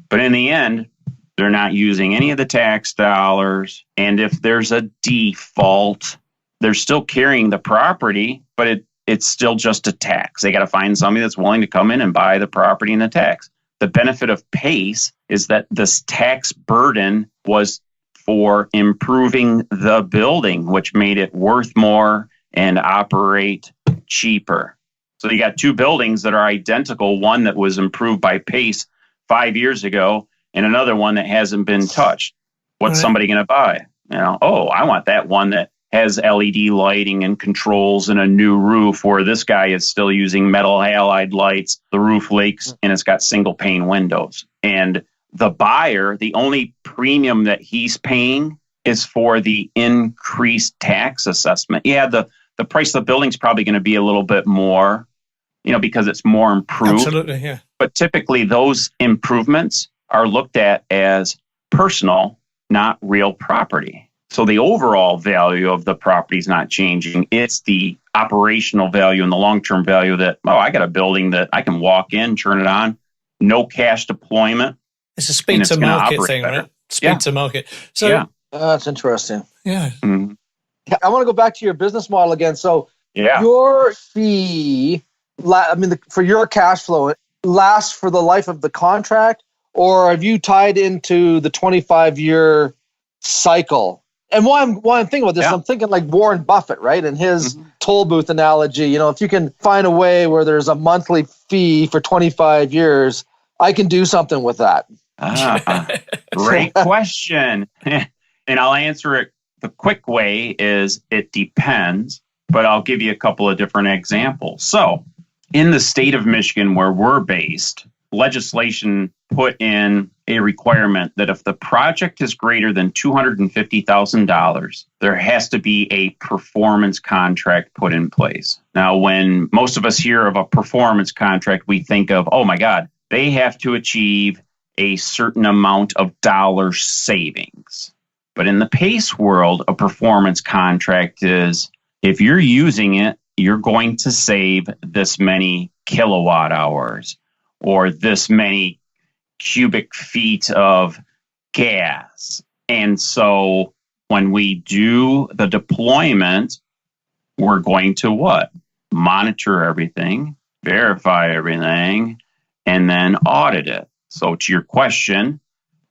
[SPEAKER 4] But in the end, they're not using any of the tax dollars. And if there's a default, they're still carrying the property, but it's still just a tax. They got to find somebody that's willing to come in and buy the property and the tax. The benefit of PACE is that this tax burden was for improving the building, which made it worth more and operate cheaper. So you got two buildings that are identical, one that was improved by PACE 5 years ago and another one that hasn't been touched. What's somebody going to buy? I want that one that has LED lighting and controls and a new roof, where this guy is still using metal halide lights, the roof leaks, and it's got single pane windows. And the buyer, the only premium that he's paying is for the increased tax assessment. Yeah, the price of the building's probably going to be a little bit more, because it's more improved.
[SPEAKER 2] Absolutely, yeah.
[SPEAKER 4] But typically those improvements are looked at as personal, not real property. So the overall value of the property is not changing. It's the operational value and the long-term value that, I got a building that I can walk in, turn it on, no cash deployment.
[SPEAKER 2] It's a speed to market thing,
[SPEAKER 4] better.
[SPEAKER 2] right? Speed to market. So
[SPEAKER 1] that's interesting.
[SPEAKER 2] Yeah.
[SPEAKER 4] Mm-hmm.
[SPEAKER 1] I want to go back to your business model again. So your fee, for your cash flow, it lasts for the life of the contract, or have you tied into the 25-year cycle? And why I'm thinking about this, I'm thinking like Warren Buffett, right? And his toll booth analogy, if you can find a way where there's a monthly fee for 25 years, I can do something with that.
[SPEAKER 4] Great question. And I'll answer it. The quick way is it depends, but I'll give you a couple of different examples. So in the state of Michigan, where we're based, legislation put in a requirement that if the project is greater than $250,000, there has to be a performance contract put in place. Now, when most of us hear of a performance contract, we think of, oh my God, they have to achieve a certain amount of dollar savings. But in the PACE world, a performance contract is if you're using it, you're going to save this many kilowatt hours or this many cubic feet of gas. And so when we do the deployment, we're going to what? Monitor everything, verify everything, and then audit it. So to your question,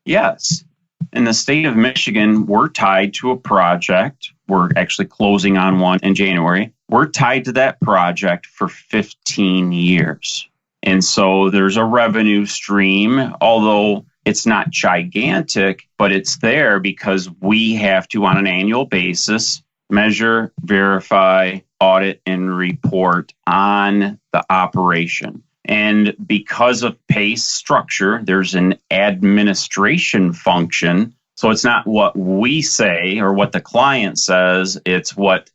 [SPEAKER 4] yes, in the state of Michigan, we're tied to a project. We're actually closing on one in January. We're tied to that project for 15 years. And so there's a revenue stream, although it's not gigantic, but it's there because we have to, on an annual basis, measure, verify, audit, and report on the operation. And because of PACE structure, there's an administration function. So it's not what we say or what the client says, it's what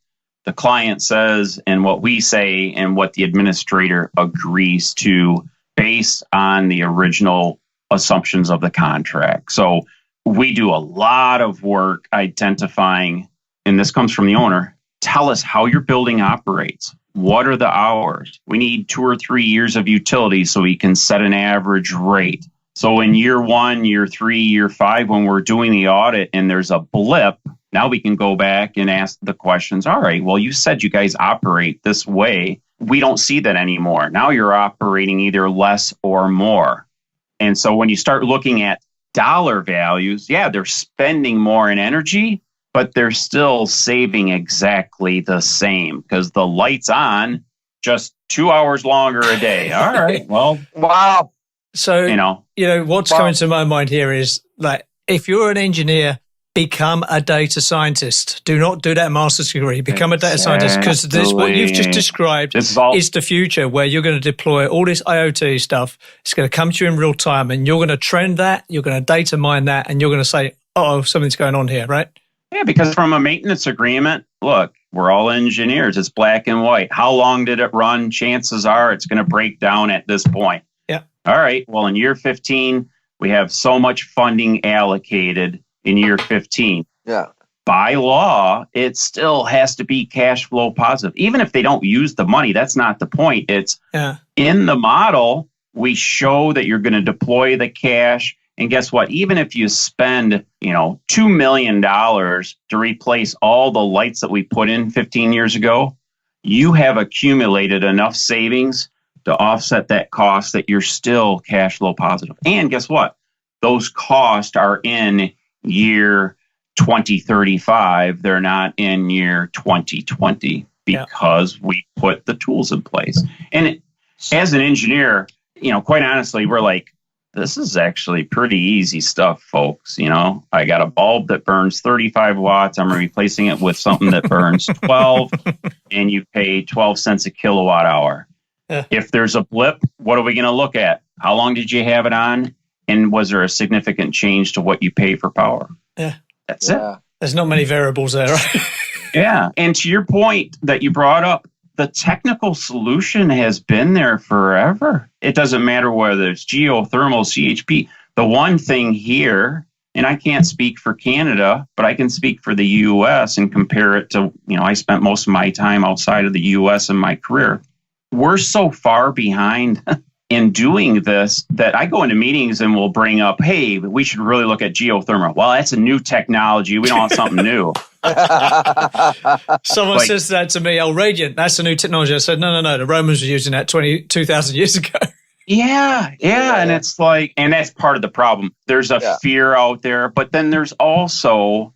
[SPEAKER 4] the client says and what we say and what the administrator agrees to based on the original assumptions of the contract. So we do a lot of work identifying, and this comes from the owner, tell us how your building operates. What are the hours? We need 2 or 3 years of utility so we can set an average rate. So in year 1, year 3, year 5, when we're doing the audit and there's a blip, now we can go back and ask the questions. All right, well, you said you guys operate this way. We don't see that anymore. Now you're operating either less or more. And so when you start looking at dollar values, yeah, they're spending more in energy, but they're still saving exactly the same because the light's on just 2 hours longer a day. All right, well,
[SPEAKER 1] wow.
[SPEAKER 2] So, what's coming to my mind here is like, if you're an engineer, become a data scientist. Do not do that master's degree. Become a data scientist because this, what you've just described, is the future where you're going to deploy all this IoT stuff. It's going to come to you in real time and you're going to trend that, you're going to data mine that, and you're going to say, oh, something's going on here, right?
[SPEAKER 4] Yeah, because from a maintenance agreement, look, we're all engineers. It's black and white. How long did it run? Chances are it's going to break down at this point.
[SPEAKER 2] Yeah.
[SPEAKER 4] All right. Well, in year 15, we have so much funding allocated in year 15.
[SPEAKER 1] Yeah.
[SPEAKER 4] By law, it still has to be cash flow positive. Even if they don't use the money, that's not the point. It's in the model, we show that you're going to deploy the cash. And guess what? Even if you spend, $2 million to replace all the lights that we put in 15 years ago, you have accumulated enough savings to offset that cost that you're still cash flow positive. And guess what? Those costs are in year 2035. They're not in year 2020 because we put the tools in place. And as an engineer, quite honestly, we're like, this is actually pretty easy stuff, folks. I got a bulb that burns 35 watts. I'm replacing it with something that burns 12, and you pay 12 cents a kilowatt hour. Yeah. If there's a blip, what are we going to look at? How long did you have it on? And was there a significant change to what you pay for power?
[SPEAKER 2] Yeah.
[SPEAKER 4] That's it.
[SPEAKER 2] There's not many variables there, right?
[SPEAKER 4] Yeah. And to your point that you brought up, the technical solution has been there forever. It doesn't matter whether it's geothermal, CHP. The one thing here, and I can't speak for Canada, but I can speak for the U.S. and compare it to, I spent most of my time outside of the U.S. in my career. We're so far behind in doing this that I go into meetings and we'll bring up, hey, we should really look at geothermal. Well, that's a new technology. We don't want something new.
[SPEAKER 2] Someone says that to me, radiant, that's a new technology. I said, no, the Romans were using that 2,000 years ago.
[SPEAKER 4] Yeah. And it's like, and that's part of the problem. There's a fear out there, but then there's also,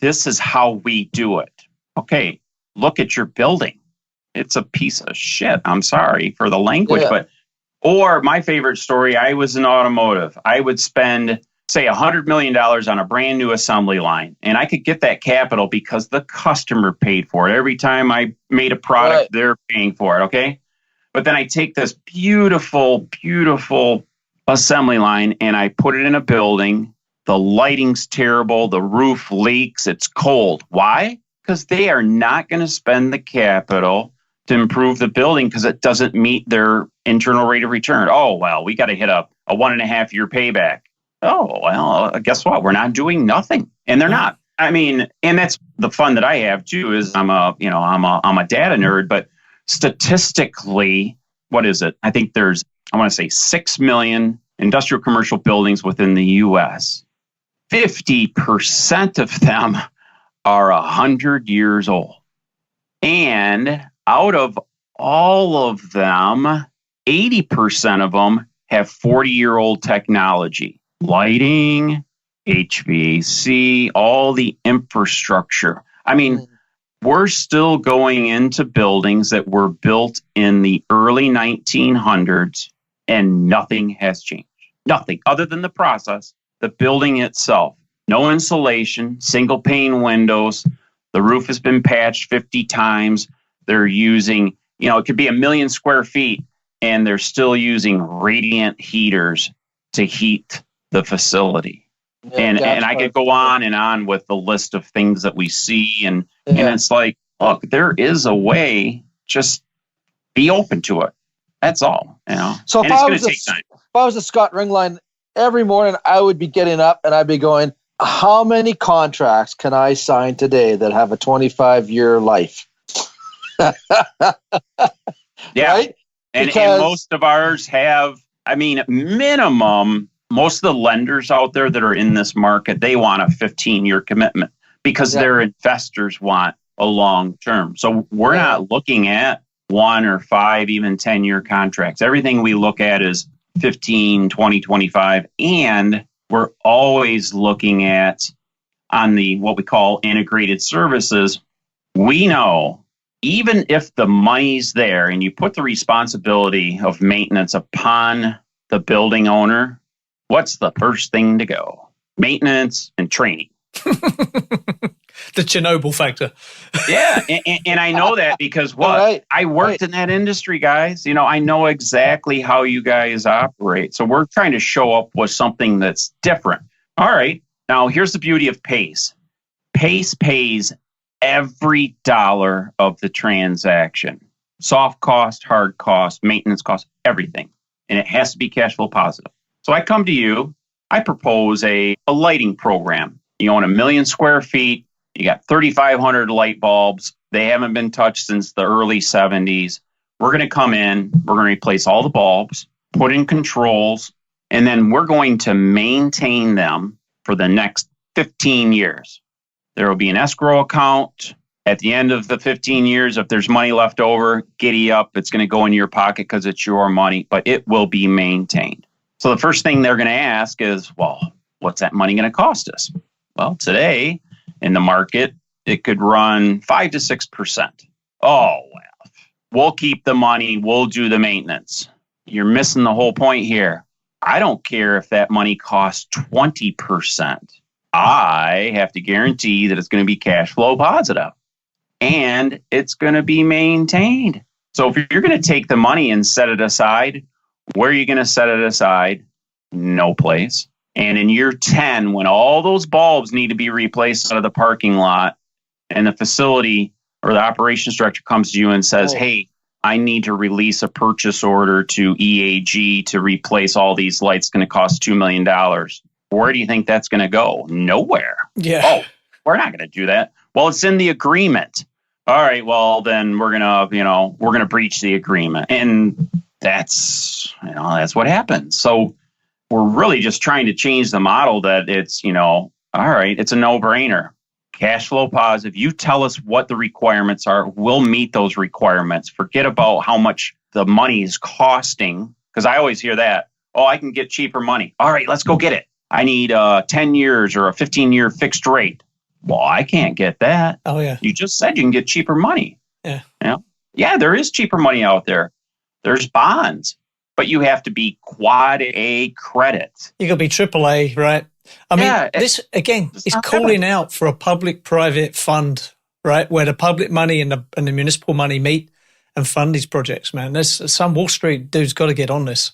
[SPEAKER 4] this is how we do it. Okay, look at your building. It's a piece of shit. I'm sorry for the language, or my favorite story, I was in automotive. I would spend, say, $100 million on a brand new assembly line, and I could get that capital because the customer paid for it. Every time I made a product, they're paying for it, okay? But then I take this beautiful, beautiful assembly line and I put it in a building. The lighting's terrible. The roof leaks. It's cold. Why? Because they are not going to spend the capital to improve the building because it doesn't meet their internal rate of return. Oh, well, we got to hit a 1.5 year payback. oh, well, guess what? We're not doing nothing. And they're not. I mean, and that's the fun that I have too, is I'm a data nerd, but statistically, what is it? I think I want to say 6 million industrial commercial buildings within the US. 50% of them are 100 years old. And out of all of them, 80% of them have 40-year-old technology. Lighting, HVAC, all the infrastructure. I mean, we're still going into buildings that were built in the early 1900s, and nothing has changed. Nothing other than the process, the building itself. No insulation, single pane windows. The roof has been patched 50 times. They're using, it could be 1 million square feet, and they're still using radiant heaters to heat the facility. Yeah, and I could go on and on with the list of things that we see. And it's like, look, there is a way. Just be open to it. That's all.
[SPEAKER 1] So if I was a Scott Ringlein, every morning I would be getting up and I'd be going, how many contracts can I sign today that have a 25-year life?
[SPEAKER 4] Yeah.
[SPEAKER 1] Right?
[SPEAKER 4] And most of ours have, minimum, most of the lenders out there that are in this market, they want a 15-year commitment because their investors want a long term. So we're not looking at 1 or 5, even 10-year contracts. Everything we look at is 15, 20, 25. And we're always looking at, on the what we call integrated services, we know even if the money's there and you put the responsibility of maintenance upon the building owner, what's the first thing to go? Maintenance and training.
[SPEAKER 2] The Chernobyl factor.
[SPEAKER 4] Yeah, and I know that because I worked in that industry, guys. I know exactly how you guys operate. So we're trying to show up with something that's different. All right. Now, here's the beauty of PACE. PACE pays every dollar of the transaction. Soft cost, hard cost, maintenance cost, everything. And it has to be cash flow positive. So I come to you, I propose a lighting program. You own 1 million square feet, you got 3,500 light bulbs. They haven't been touched since the early 70s. We're going to come in, we're going to replace all the bulbs, put in controls, and then we're going to maintain them for the next 15 years. There will be an escrow account. At the end of the 15 years, if there's money left over, giddy up. It's going to go in your pocket because it's your money, but it will be maintained. So the first thing they're going to ask is, well, what's that money going to cost us? Well, today in the market, it could run 5 to 6%. Oh, well, we'll keep the money. We'll do the maintenance. You're missing the whole point here. I don't care if that money costs 20%. I have to guarantee that it's going to be cash flow positive and it's going to be maintained. So if you're going to take the money and set it aside, where are you going to set it aside? No place. And in year 10, when all those bulbs need to be replaced out of the parking lot and the facility or the operations director comes to you and says, hey, I need to release a purchase order to EAG to replace all these lights. It's going to cost $2 million. Where do you think that's going to go? Nowhere.
[SPEAKER 2] Yeah.
[SPEAKER 4] Oh, we're not going to do that. Well, it's in the agreement. All right. Well, then we're going to breach the agreement. And that's what happens. So we're really just trying to change the model that it's, all right, it's a no-brainer. Cash flow positive. You tell us what the requirements are. We'll meet those requirements. Forget about how much the money is costing, because I always hear that. Oh, I can get cheaper money. All right, let's go get it. I need 10 years or a 15-year fixed rate. Well, I can't get that.
[SPEAKER 2] Oh, yeah.
[SPEAKER 4] You just said you can get cheaper money.
[SPEAKER 2] Yeah.
[SPEAKER 4] Yeah, there is cheaper money out there. There's bonds, but you have to be quad A credit.
[SPEAKER 2] You got to be AAA, right? I mean, this, again, is calling out for a public-private fund, right, where the public money and the municipal money meet and fund these projects, man. There's some Wall Street dude's got to get on this.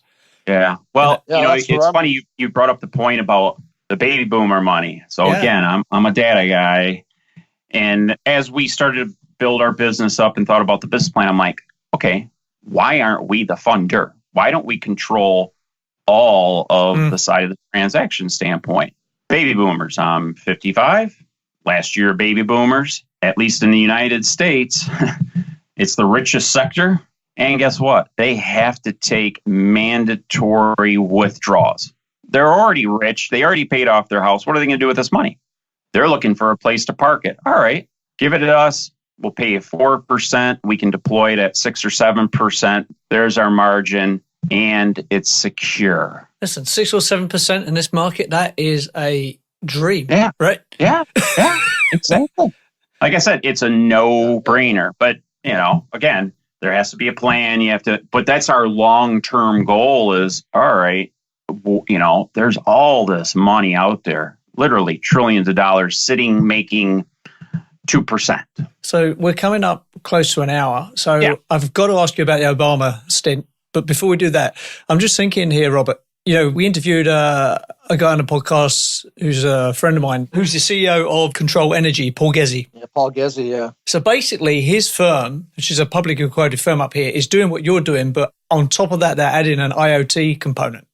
[SPEAKER 4] Yeah. Well, it's funny you brought up the point about the baby boomer money. So, again, I'm a data guy. And as we started to build our business up and thought about the business plan, I'm like, okay, why aren't we the funder? Why don't we control all of the side of the transaction standpoint. Baby boomers, I'm 55. Last year, baby boomers, at least in the United States, it's the richest sector. And guess what? They have to take mandatory withdrawals. They're already rich. They already paid off their house. What are they going to do with this money? They're looking for a place to park it. All right, give it to us. We'll pay you 4%. We can deploy it at 6 or 7%. There's our margin, and it's secure.
[SPEAKER 2] Listen, 6 or 7% in this market, that is a dream.
[SPEAKER 4] Yeah.
[SPEAKER 2] Right?
[SPEAKER 4] Yeah, exactly. Like I said, it's a no-brainer. But, again, there has to be a plan. But that's our long-term goal is, all right, there's all this money out there, literally trillions of dollars sitting, making 2%.
[SPEAKER 2] So we're coming up close to an hour. So I've got to ask you about the Obama stint. But before we do that, I'm just thinking here, Robert, we interviewed a guy on the podcast who's a friend of mine, who's the CEO of Control Energy, Paul Ghezzi.
[SPEAKER 1] Yeah, Paul Ghezzi, yeah.
[SPEAKER 2] So basically his firm, which is a publicly quoted firm up here, is doing what you're doing, but on top of that, they're adding an IoT component.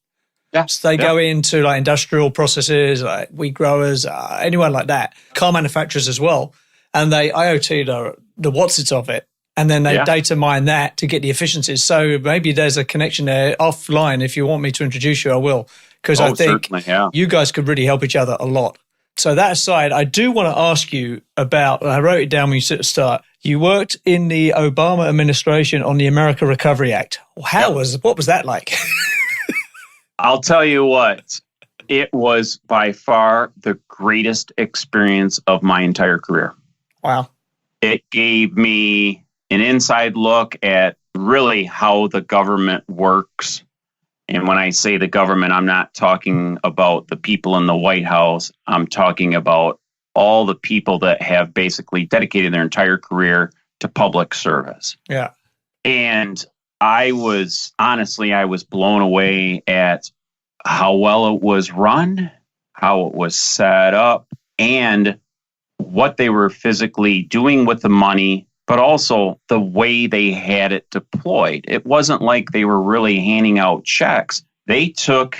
[SPEAKER 4] Yeah.
[SPEAKER 2] So they go into like industrial processes, like wheat growers, anyone like that, car manufacturers as well. And they IoT the whatsits of it. And then they data mine that to get the efficiencies. So maybe there's a connection there offline. If you want me to introduce you, I will. Because I think you guys could really help each other a lot. So that aside, I do want to ask you about, I wrote it down when you sit at the start. You worked in the Obama administration on the America Recovery Act. What was that like?
[SPEAKER 4] I'll tell you what, it was by far the greatest experience of my entire career.
[SPEAKER 2] Wow.
[SPEAKER 4] It gave me an inside look at really how the government works. And when I say the government, I'm not talking about the people in the White House. I'm talking about all the people that have basically dedicated their entire career to public service.
[SPEAKER 2] Yeah.
[SPEAKER 4] And I was blown away at how well it was run, how it was set up, and what they were physically doing with the money, but also the way they had it deployed. It wasn't like they were really handing out checks. They took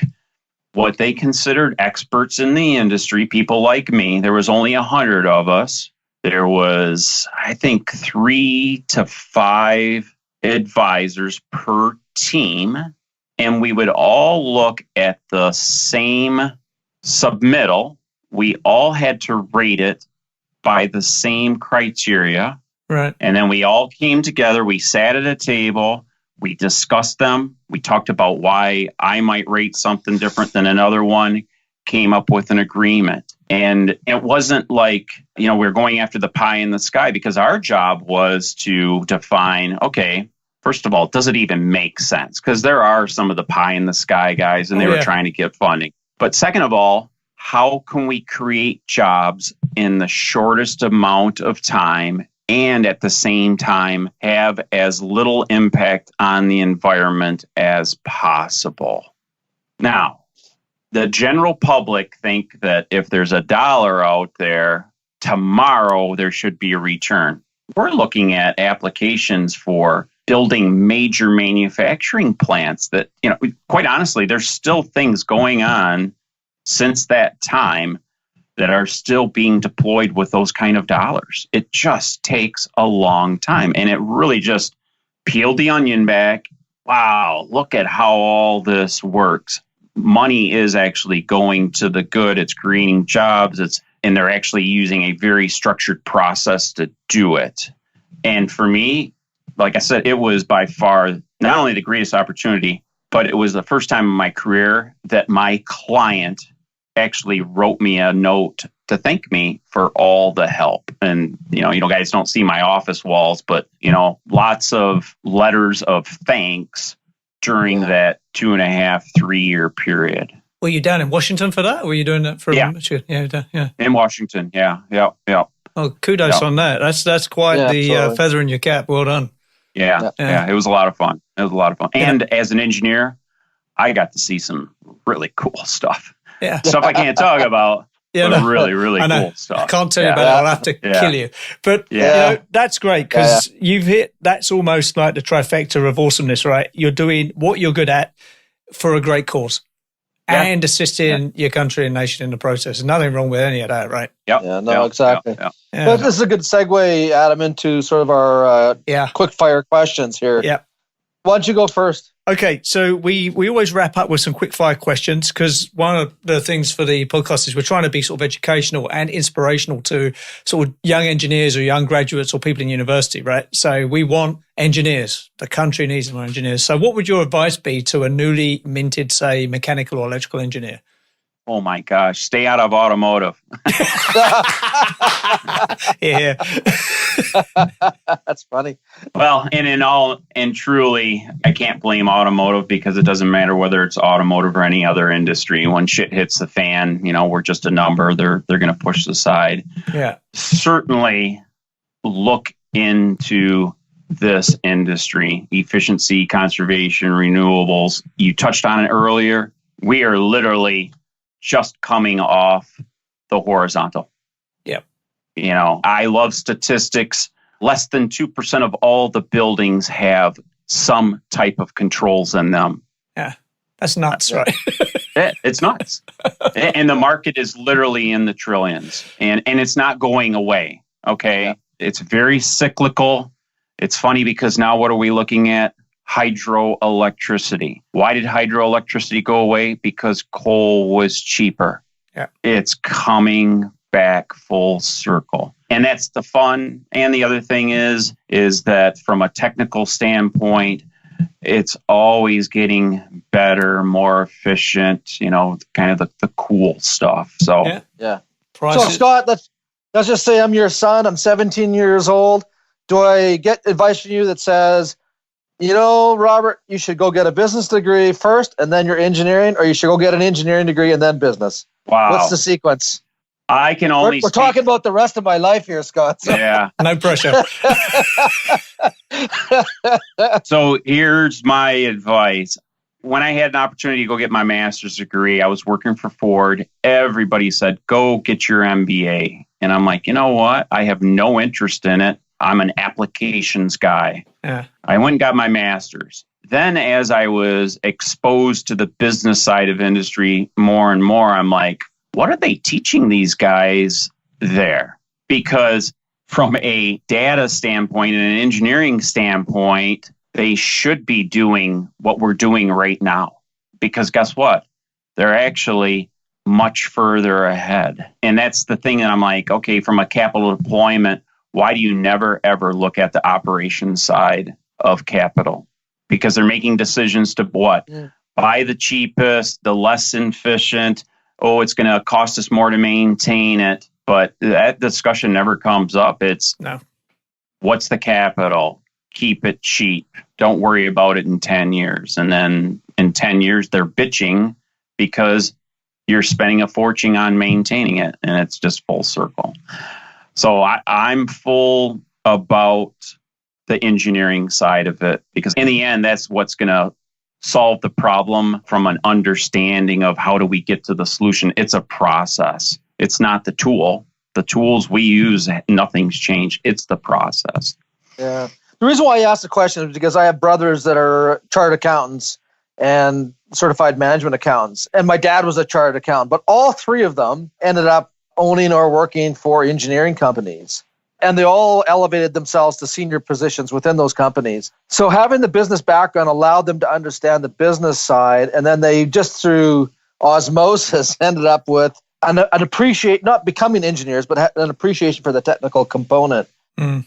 [SPEAKER 4] what they considered experts in the industry, people like me. There was only 100 of us. There was, I think, 3 to 5 advisors per team. And we would all look at the same submittal. We all had to rate it by the same criteria.
[SPEAKER 2] Right.
[SPEAKER 4] And then we all came together. We sat at a table. We discussed them. We talked about why I might rate something different than another one, came up with an agreement. And it wasn't like, we're going after the pie in the sky, because our job was to define, okay, first of all, does it even make sense? Because there are some of the pie in the sky guys, and they were trying to get funding. But second of all, how can we create jobs in the shortest amount of time and at the same time have as little impact on the environment as possible? Now, the general public think that if there's $1 out there, tomorrow there should be a return. We're looking at applications for building major manufacturing plants that, quite honestly, there's still things going on since that time that are still being deployed with those kind of dollars. It just takes a long time. And it really just peeled the onion back. Wow, look at how all this works. Money is actually going to the good. It's creating jobs. And they're actually using a very structured process to do it. And for me, like I said, it was by far not only the greatest opportunity, but it was the first time in my career that my client actually wrote me a note to thank me for all the help. And, guys don't see my office walls, but, lots of letters of thanks during that 2.5, 3-year period.
[SPEAKER 2] Were you down in Washington for that? Or were you doing that from?
[SPEAKER 4] Yeah.
[SPEAKER 2] Yeah.
[SPEAKER 4] In Washington. Yeah.
[SPEAKER 2] Oh, kudos on that. That's quite the feather in your cap. Well done.
[SPEAKER 4] Yeah. It was a lot of fun. And as an engineer, I got to see some really cool stuff.
[SPEAKER 2] Yeah.
[SPEAKER 4] Stuff I can't talk about. Really, really cool stuff.
[SPEAKER 2] I can't tell you about it. I'll have to kill you. But that's great, because you've hit, that's almost like the trifecta of awesomeness, right? You're doing what you're good at. for a great cause
[SPEAKER 4] Yeah.
[SPEAKER 2] and assisting your country and nation in the process. There's nothing wrong with any of that, right?
[SPEAKER 4] Yep.
[SPEAKER 1] Yeah, no, exactly.
[SPEAKER 4] Yep.
[SPEAKER 1] But this is a good segue, Adam, into sort of our quick fire questions here.
[SPEAKER 2] Yeah.
[SPEAKER 1] Why don't you go first?
[SPEAKER 2] Okay, so we always wrap up with some quick fire questions because one of the things for the podcast is we're trying to be sort of educational and inspirational to sort of young engineers or young graduates or people in university, right? So we want engineers. The country needs more engineers. So what would your advice be to a newly minted, say, mechanical or electrical engineer?
[SPEAKER 4] Oh my gosh, stay out of automotive.
[SPEAKER 2] Yeah.
[SPEAKER 1] That's funny.
[SPEAKER 4] Well, and truly, I can't blame automotive because it doesn't matter whether it's automotive or any other industry. When shit hits the fan, we're just a number. They're going to push aside.
[SPEAKER 2] Yeah.
[SPEAKER 4] Certainly look into this industry, efficiency, conservation, renewables. You touched on it earlier. We are literally just coming off the horizontal.
[SPEAKER 2] Yep.
[SPEAKER 4] I love statistics. Less than 2% of all the buildings have some type of controls in them.
[SPEAKER 2] Yeah. That's nuts, right?
[SPEAKER 4] It's nuts. And the market is literally in the trillions. And it's not going away. Okay. Yeah. It's very cyclical. It's funny because now what are we looking at? Hydroelectricity. Why did hydroelectricity go away? Because coal was cheaper.
[SPEAKER 2] Yeah.
[SPEAKER 4] It's coming back full circle. And that's the fun. And the other thing is that from a technical standpoint, it's always getting better, more efficient, kind of the cool stuff. So,
[SPEAKER 1] yeah. So, Scott, let's just say I'm your son. I'm 17 years old. Do I get advice from you that says, Robert, you should go get a business degree first and then your engineering, or you should go get an engineering degree and then business?
[SPEAKER 4] Wow.
[SPEAKER 1] What's the sequence?
[SPEAKER 4] I can only
[SPEAKER 1] We're talking about the rest of my life here, Scott. So.
[SPEAKER 4] Yeah.
[SPEAKER 2] No pressure.
[SPEAKER 4] So here's my advice. When I had an opportunity to go get my master's degree, I was working for Ford. Everybody said, go get your MBA. And I'm like, you know what? I have no interest in it. I'm an applications guy.
[SPEAKER 2] Yeah.
[SPEAKER 4] I went and got my master's. Then as I was exposed to the business side of industry more and more, I'm like, what are they teaching these guys there? Because from a data standpoint and an engineering standpoint, they should be doing what we're doing right now. Because guess what? They're actually much further ahead. And that's the thing that I'm like, okay, from a capital deployment, why do you never, ever look at the operations side of capital? Because they're making decisions to what? Yeah. Buy the cheapest, the less efficient. Oh, it's going to cost us more to maintain it. But that discussion never comes up. It's what's the capital? Keep it cheap. Don't worry about it in 10 years. And then in 10 years, they're bitching because you're spending a fortune on maintaining it. And it's just full circle. So I'm full about the engineering side of it, because in the end, that's what's going to solve the problem from an understanding of how do we get to the solution. It's a process. It's not the tool. The tools we use, nothing's changed. It's the process.
[SPEAKER 1] Yeah. The reason why I asked the question is because I have brothers that are chartered accountants and certified management accountants. And my dad was a chartered accountant, but all three of them ended up owning or working for engineering companies. And they all elevated themselves to senior positions within those companies. So having the business background allowed them to understand the business side. And then they just through osmosis ended up with an appreciate, not becoming engineers, but an appreciation for the technical component.
[SPEAKER 2] Mm.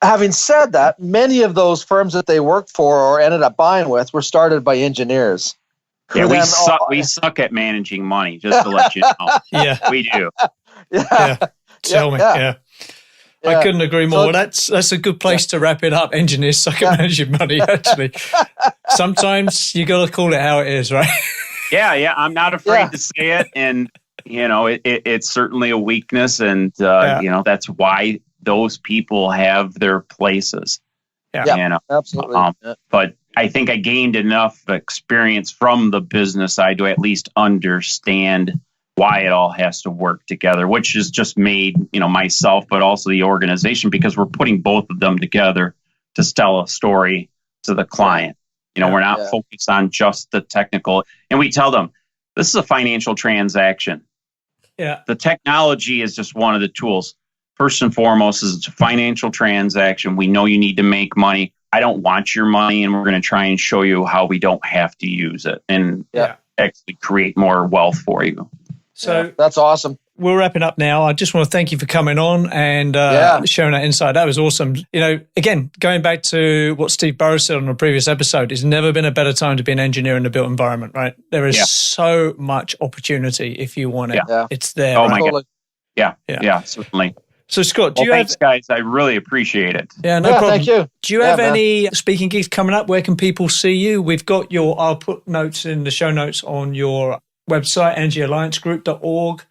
[SPEAKER 1] Having said that, many of those firms that they worked for or ended up buying with were started by engineers.
[SPEAKER 4] Yeah, we suck at managing money, just to let you know.
[SPEAKER 2] Yeah.
[SPEAKER 4] We do.
[SPEAKER 2] Yeah. Tell me. Yeah. I couldn't agree more. So, that's a good place to wrap it up. Engineers suck at managing money, actually. Sometimes you got to call it how it is, right?
[SPEAKER 4] Yeah. I'm not afraid to say it. And, it's certainly a weakness. And, that's why those people have their places.
[SPEAKER 1] Yeah, absolutely.
[SPEAKER 4] But I think I gained enough experience from the business side to at least understand why it all has to work together, which has just made, myself, but also the organization, because we're putting both of them together to tell a story to the client. We're not focused on just the technical. And we tell them, this is a financial transaction.
[SPEAKER 2] Yeah.
[SPEAKER 4] The technology is just one of the tools. First and foremost, is it's a financial transaction. We know you need to make money. I don't want your money, and we're going to try and show you how we don't have to use it and actually create more wealth for you.
[SPEAKER 2] So
[SPEAKER 1] that's awesome.
[SPEAKER 2] We're wrapping up now. I just want to thank you for coming on and sharing that insight. That was awesome. Again, going back to what Steve Burrows said on a previous episode, it's never been a better time to be an engineer in the built environment, right? There is so much opportunity if you want it.
[SPEAKER 1] Yeah.
[SPEAKER 2] It's there.
[SPEAKER 4] Oh,
[SPEAKER 2] right?
[SPEAKER 4] my God. Yeah, certainly.
[SPEAKER 2] So, Scott,
[SPEAKER 4] thanks, guys. I really appreciate it.
[SPEAKER 2] Yeah, no problem.
[SPEAKER 1] Thank you.
[SPEAKER 2] Do you have any speaking gigs coming up? Where can people see you? I'll put notes in the show notes on your website, energyalliancegroup.org,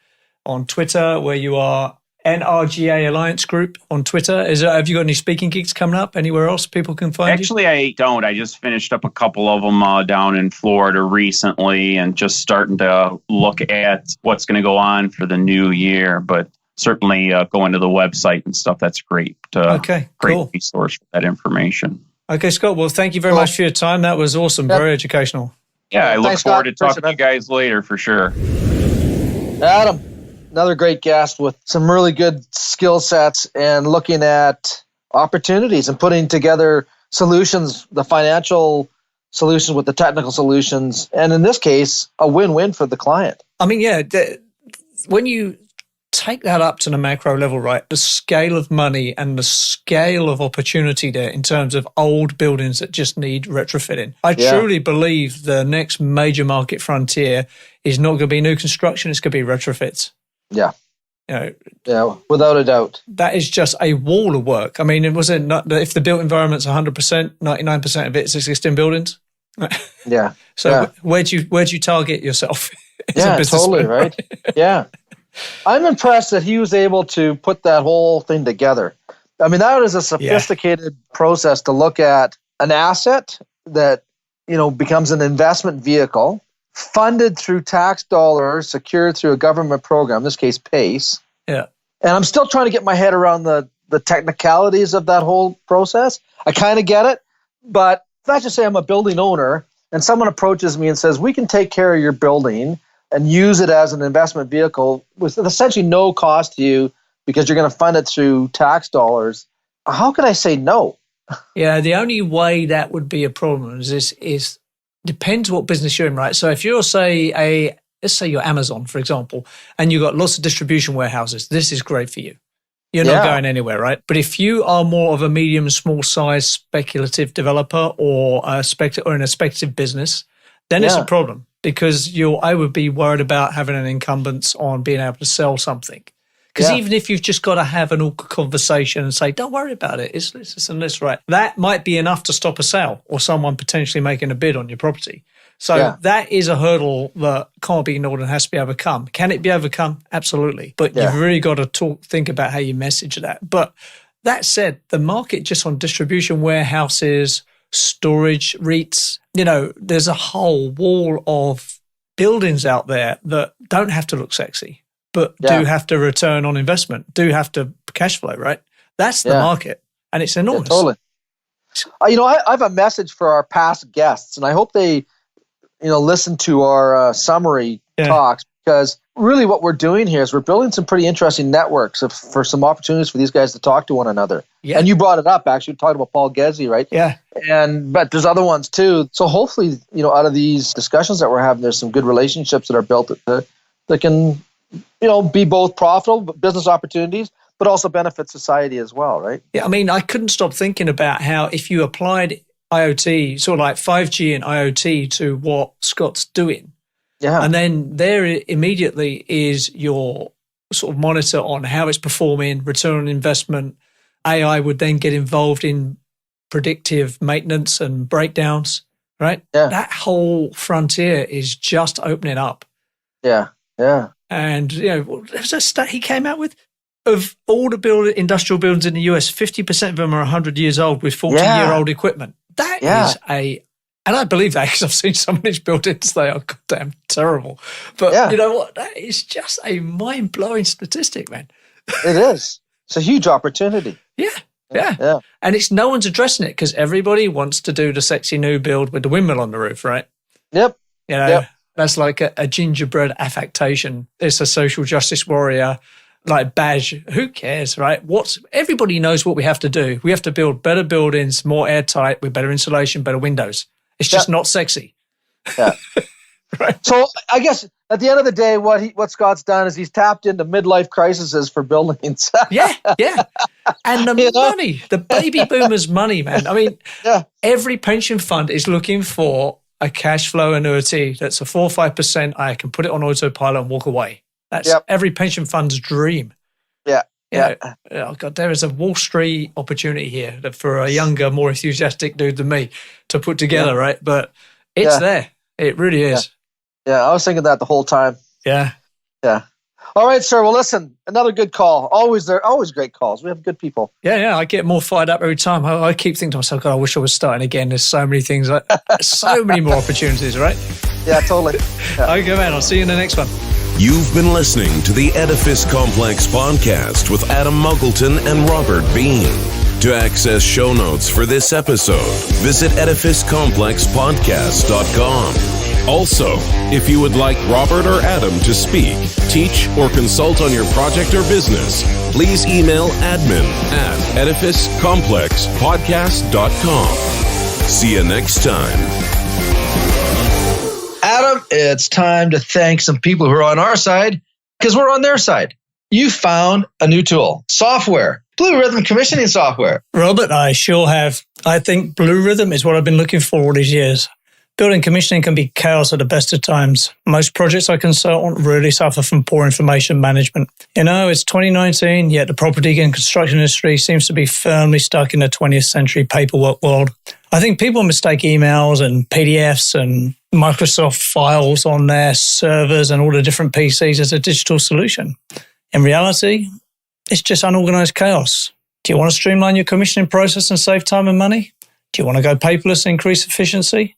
[SPEAKER 2] on Twitter, where you are NRGA Alliance Group on Twitter. Have you got any speaking gigs coming up? Anywhere else people can find you?
[SPEAKER 4] Actually, I don't. I just finished up a couple of them down in Florida recently and just starting to look at what's going to go on for the new year. But certainly go into the website and stuff. That's great.
[SPEAKER 2] Okay,
[SPEAKER 4] great
[SPEAKER 2] cool.
[SPEAKER 4] resource for that information.
[SPEAKER 2] Okay, Scott. Well, thank you very much for your time. That was awesome. Very educational.
[SPEAKER 4] Yeah, I look forward to talking to you guys later for sure.
[SPEAKER 1] Adam, another great guest with some really good skill sets and looking at opportunities and putting together solutions, the financial solutions with the technical solutions, and in this case, a win-win for the client.
[SPEAKER 2] I mean, when you take that up to the macro level, right? The scale of money and the scale of opportunity there in terms of old buildings that just need retrofitting. I truly believe the next major market frontier is not going to be new construction, it's going to be retrofits.
[SPEAKER 1] Yeah. Without a doubt.
[SPEAKER 2] That is just a wall of work. I mean, if the built environment's 100%, 99% of it's existing buildings.
[SPEAKER 1] Yeah.
[SPEAKER 2] So where do you target yourself?
[SPEAKER 1] Totally, right? Yeah. I'm impressed that he was able to put that whole thing together. I mean, that is a sophisticated process to look at an asset that, becomes an investment vehicle funded through tax dollars, secured through a government program, in this case, PACE.
[SPEAKER 2] Yeah.
[SPEAKER 1] And I'm still trying to get my head around the technicalities of that whole process. I kind of get it, but let's just say I'm a building owner and someone approaches me and says, we can take care of your building and use it as an investment vehicle with essentially no cost to you because you're going to fund it through tax dollars. How could I say no?
[SPEAKER 2] Yeah, the only way that would be a problem is depends what business you're in, right? So if you're, let's say you're Amazon, for example, and you've got lots of distribution warehouses, this is great for you. You're not going anywhere, right? But if you are more of a medium, small size speculative developer or in a speculative business, then it's a problem. Because I would be worried about having an incumbents on being able to sell something. Because even if you've just got to have an awkward conversation and say, don't worry about it, it's this and this, right? That might be enough to stop a sale or someone potentially making a bid on your property. So that is a hurdle that can't be ignored and has to be overcome. Can it be overcome? Absolutely. But you've really got to think about how you message that. But that said, the market just on distribution warehouses, storage REITs, there's a whole wall of buildings out there that don't have to look sexy, but do have to return on investment, do have to cash flow, right? That's the market, and it's enormous.
[SPEAKER 1] Yeah, totally. I have a message for our past guests, and I hope they, listen to our summary talks, because really what we're doing here is we're building some pretty interesting networks for some opportunities for these guys to talk to one another. Yeah. And you brought it up, actually, talking about Paul Ghezzi, right?
[SPEAKER 2] Yeah.
[SPEAKER 1] But there's other ones too. So hopefully, out of these discussions that we're having, there's some good relationships that are built that can, be both profitable business opportunities, but also benefit society as well, right?
[SPEAKER 2] Yeah, I mean, I couldn't stop thinking about how if you applied IoT, sort of like 5G and IoT to what Scott's doing, and then there immediately is your sort of monitor on how it's performing, return on investment. AI would then get involved in predictive maintenance and breakdowns, right?
[SPEAKER 1] Yeah.
[SPEAKER 2] That whole frontier is just opening up.
[SPEAKER 1] Yeah, yeah.
[SPEAKER 2] And, there was a stat he came out with. Of all the industrial buildings in the US, 50% of them are 100 years old with 40-year-old equipment. That is and I believe that because I've seen some of these buildings, they are goddamn terrible. But you know what? That is just a mind-blowing statistic, man.
[SPEAKER 1] It is. It's a huge opportunity.
[SPEAKER 2] Yeah. Yeah. And no one's addressing it because everybody wants to do the sexy new build with the windmill on the roof, right?
[SPEAKER 1] Yep.
[SPEAKER 2] That's like a gingerbread affectation. It's a social justice warrior like badge. Who cares, right? Everybody knows what we have to do. We have to build better buildings, more airtight, with better insulation, better windows. It's just not sexy.
[SPEAKER 1] Yeah.
[SPEAKER 2] Right.
[SPEAKER 1] So I guess at the end of the day, what Scott's done is he's tapped into midlife crises for buildings.
[SPEAKER 2] Yeah. And the money, the baby boomers' money, man. I mean, every pension fund is looking for a cash flow annuity that's a 4 or 5%. I can put it on autopilot and walk away. That's every pension fund's dream. Oh God, there is a Wall Street opportunity here for a younger, more enthusiastic dude than me to put together, right? But it's there. It really is.
[SPEAKER 1] Yeah, I was thinking that the whole time.
[SPEAKER 2] Yeah.
[SPEAKER 1] All right, sir. Well, listen, another good call. Always great calls. We have good people.
[SPEAKER 2] Yeah. I get more fired up every time. I keep thinking to myself, God, I wish I was starting again. There's so many things, so many more opportunities, right?
[SPEAKER 1] Yeah, totally. Yeah.
[SPEAKER 2] Okay, man. I'll see you in the next one.
[SPEAKER 3] You've been listening to the Edifice Complex podcast with Adam Muggleton and Robert Bean. To access show notes for this episode, visit edificecomplexpodcast.com. Also, if you would like Robert or Adam to speak, teach, or consult on your project or business, please email admin@edificecomplexpodcast.com. See you next time.
[SPEAKER 1] Adam, it's time to thank some people who are on our side because we're on their side. You found a new tool, software, Blue Rhythm commissioning software.
[SPEAKER 2] Robert, I sure have. I think Blue Rhythm is what I've been looking for all these years. Building commissioning can be chaos at the best of times. Most projects I consult on really suffer from poor information management. It's 2019, yet the property and construction industry seems to be firmly stuck in the 20th century paperwork world. I think people mistake emails and PDFs and Microsoft files on their servers and all the different PCs as a digital solution. In reality, it's just unorganized chaos. Do you want to streamline your commissioning process and save time and money? Do you want to go paperless and increase efficiency?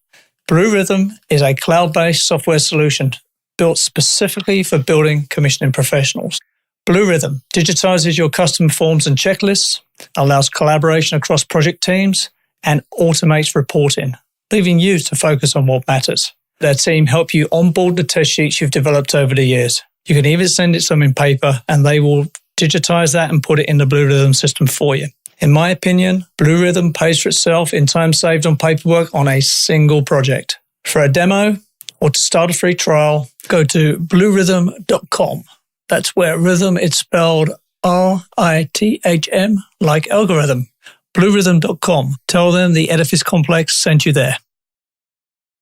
[SPEAKER 2] Blue Rhythm is a cloud-based software solution built specifically for building commissioning professionals. Blue Rhythm digitizes your custom forms and checklists, allows collaboration across project teams, and automates reporting, leaving you to focus on what matters. Their team help you onboard the test sheets you've developed over the years. You can even send it to them in paper, and they will digitize that and put it in the Blue Rhythm system for you. In my opinion, Blue Rhythm pays for itself in time saved on paperwork on a single project. For a demo or to start a free trial, go to bluerhythm.com. That's where rhythm is spelled RITHM like algorithm. bluerhythm.com. Tell them the Edifice Complex sent you there.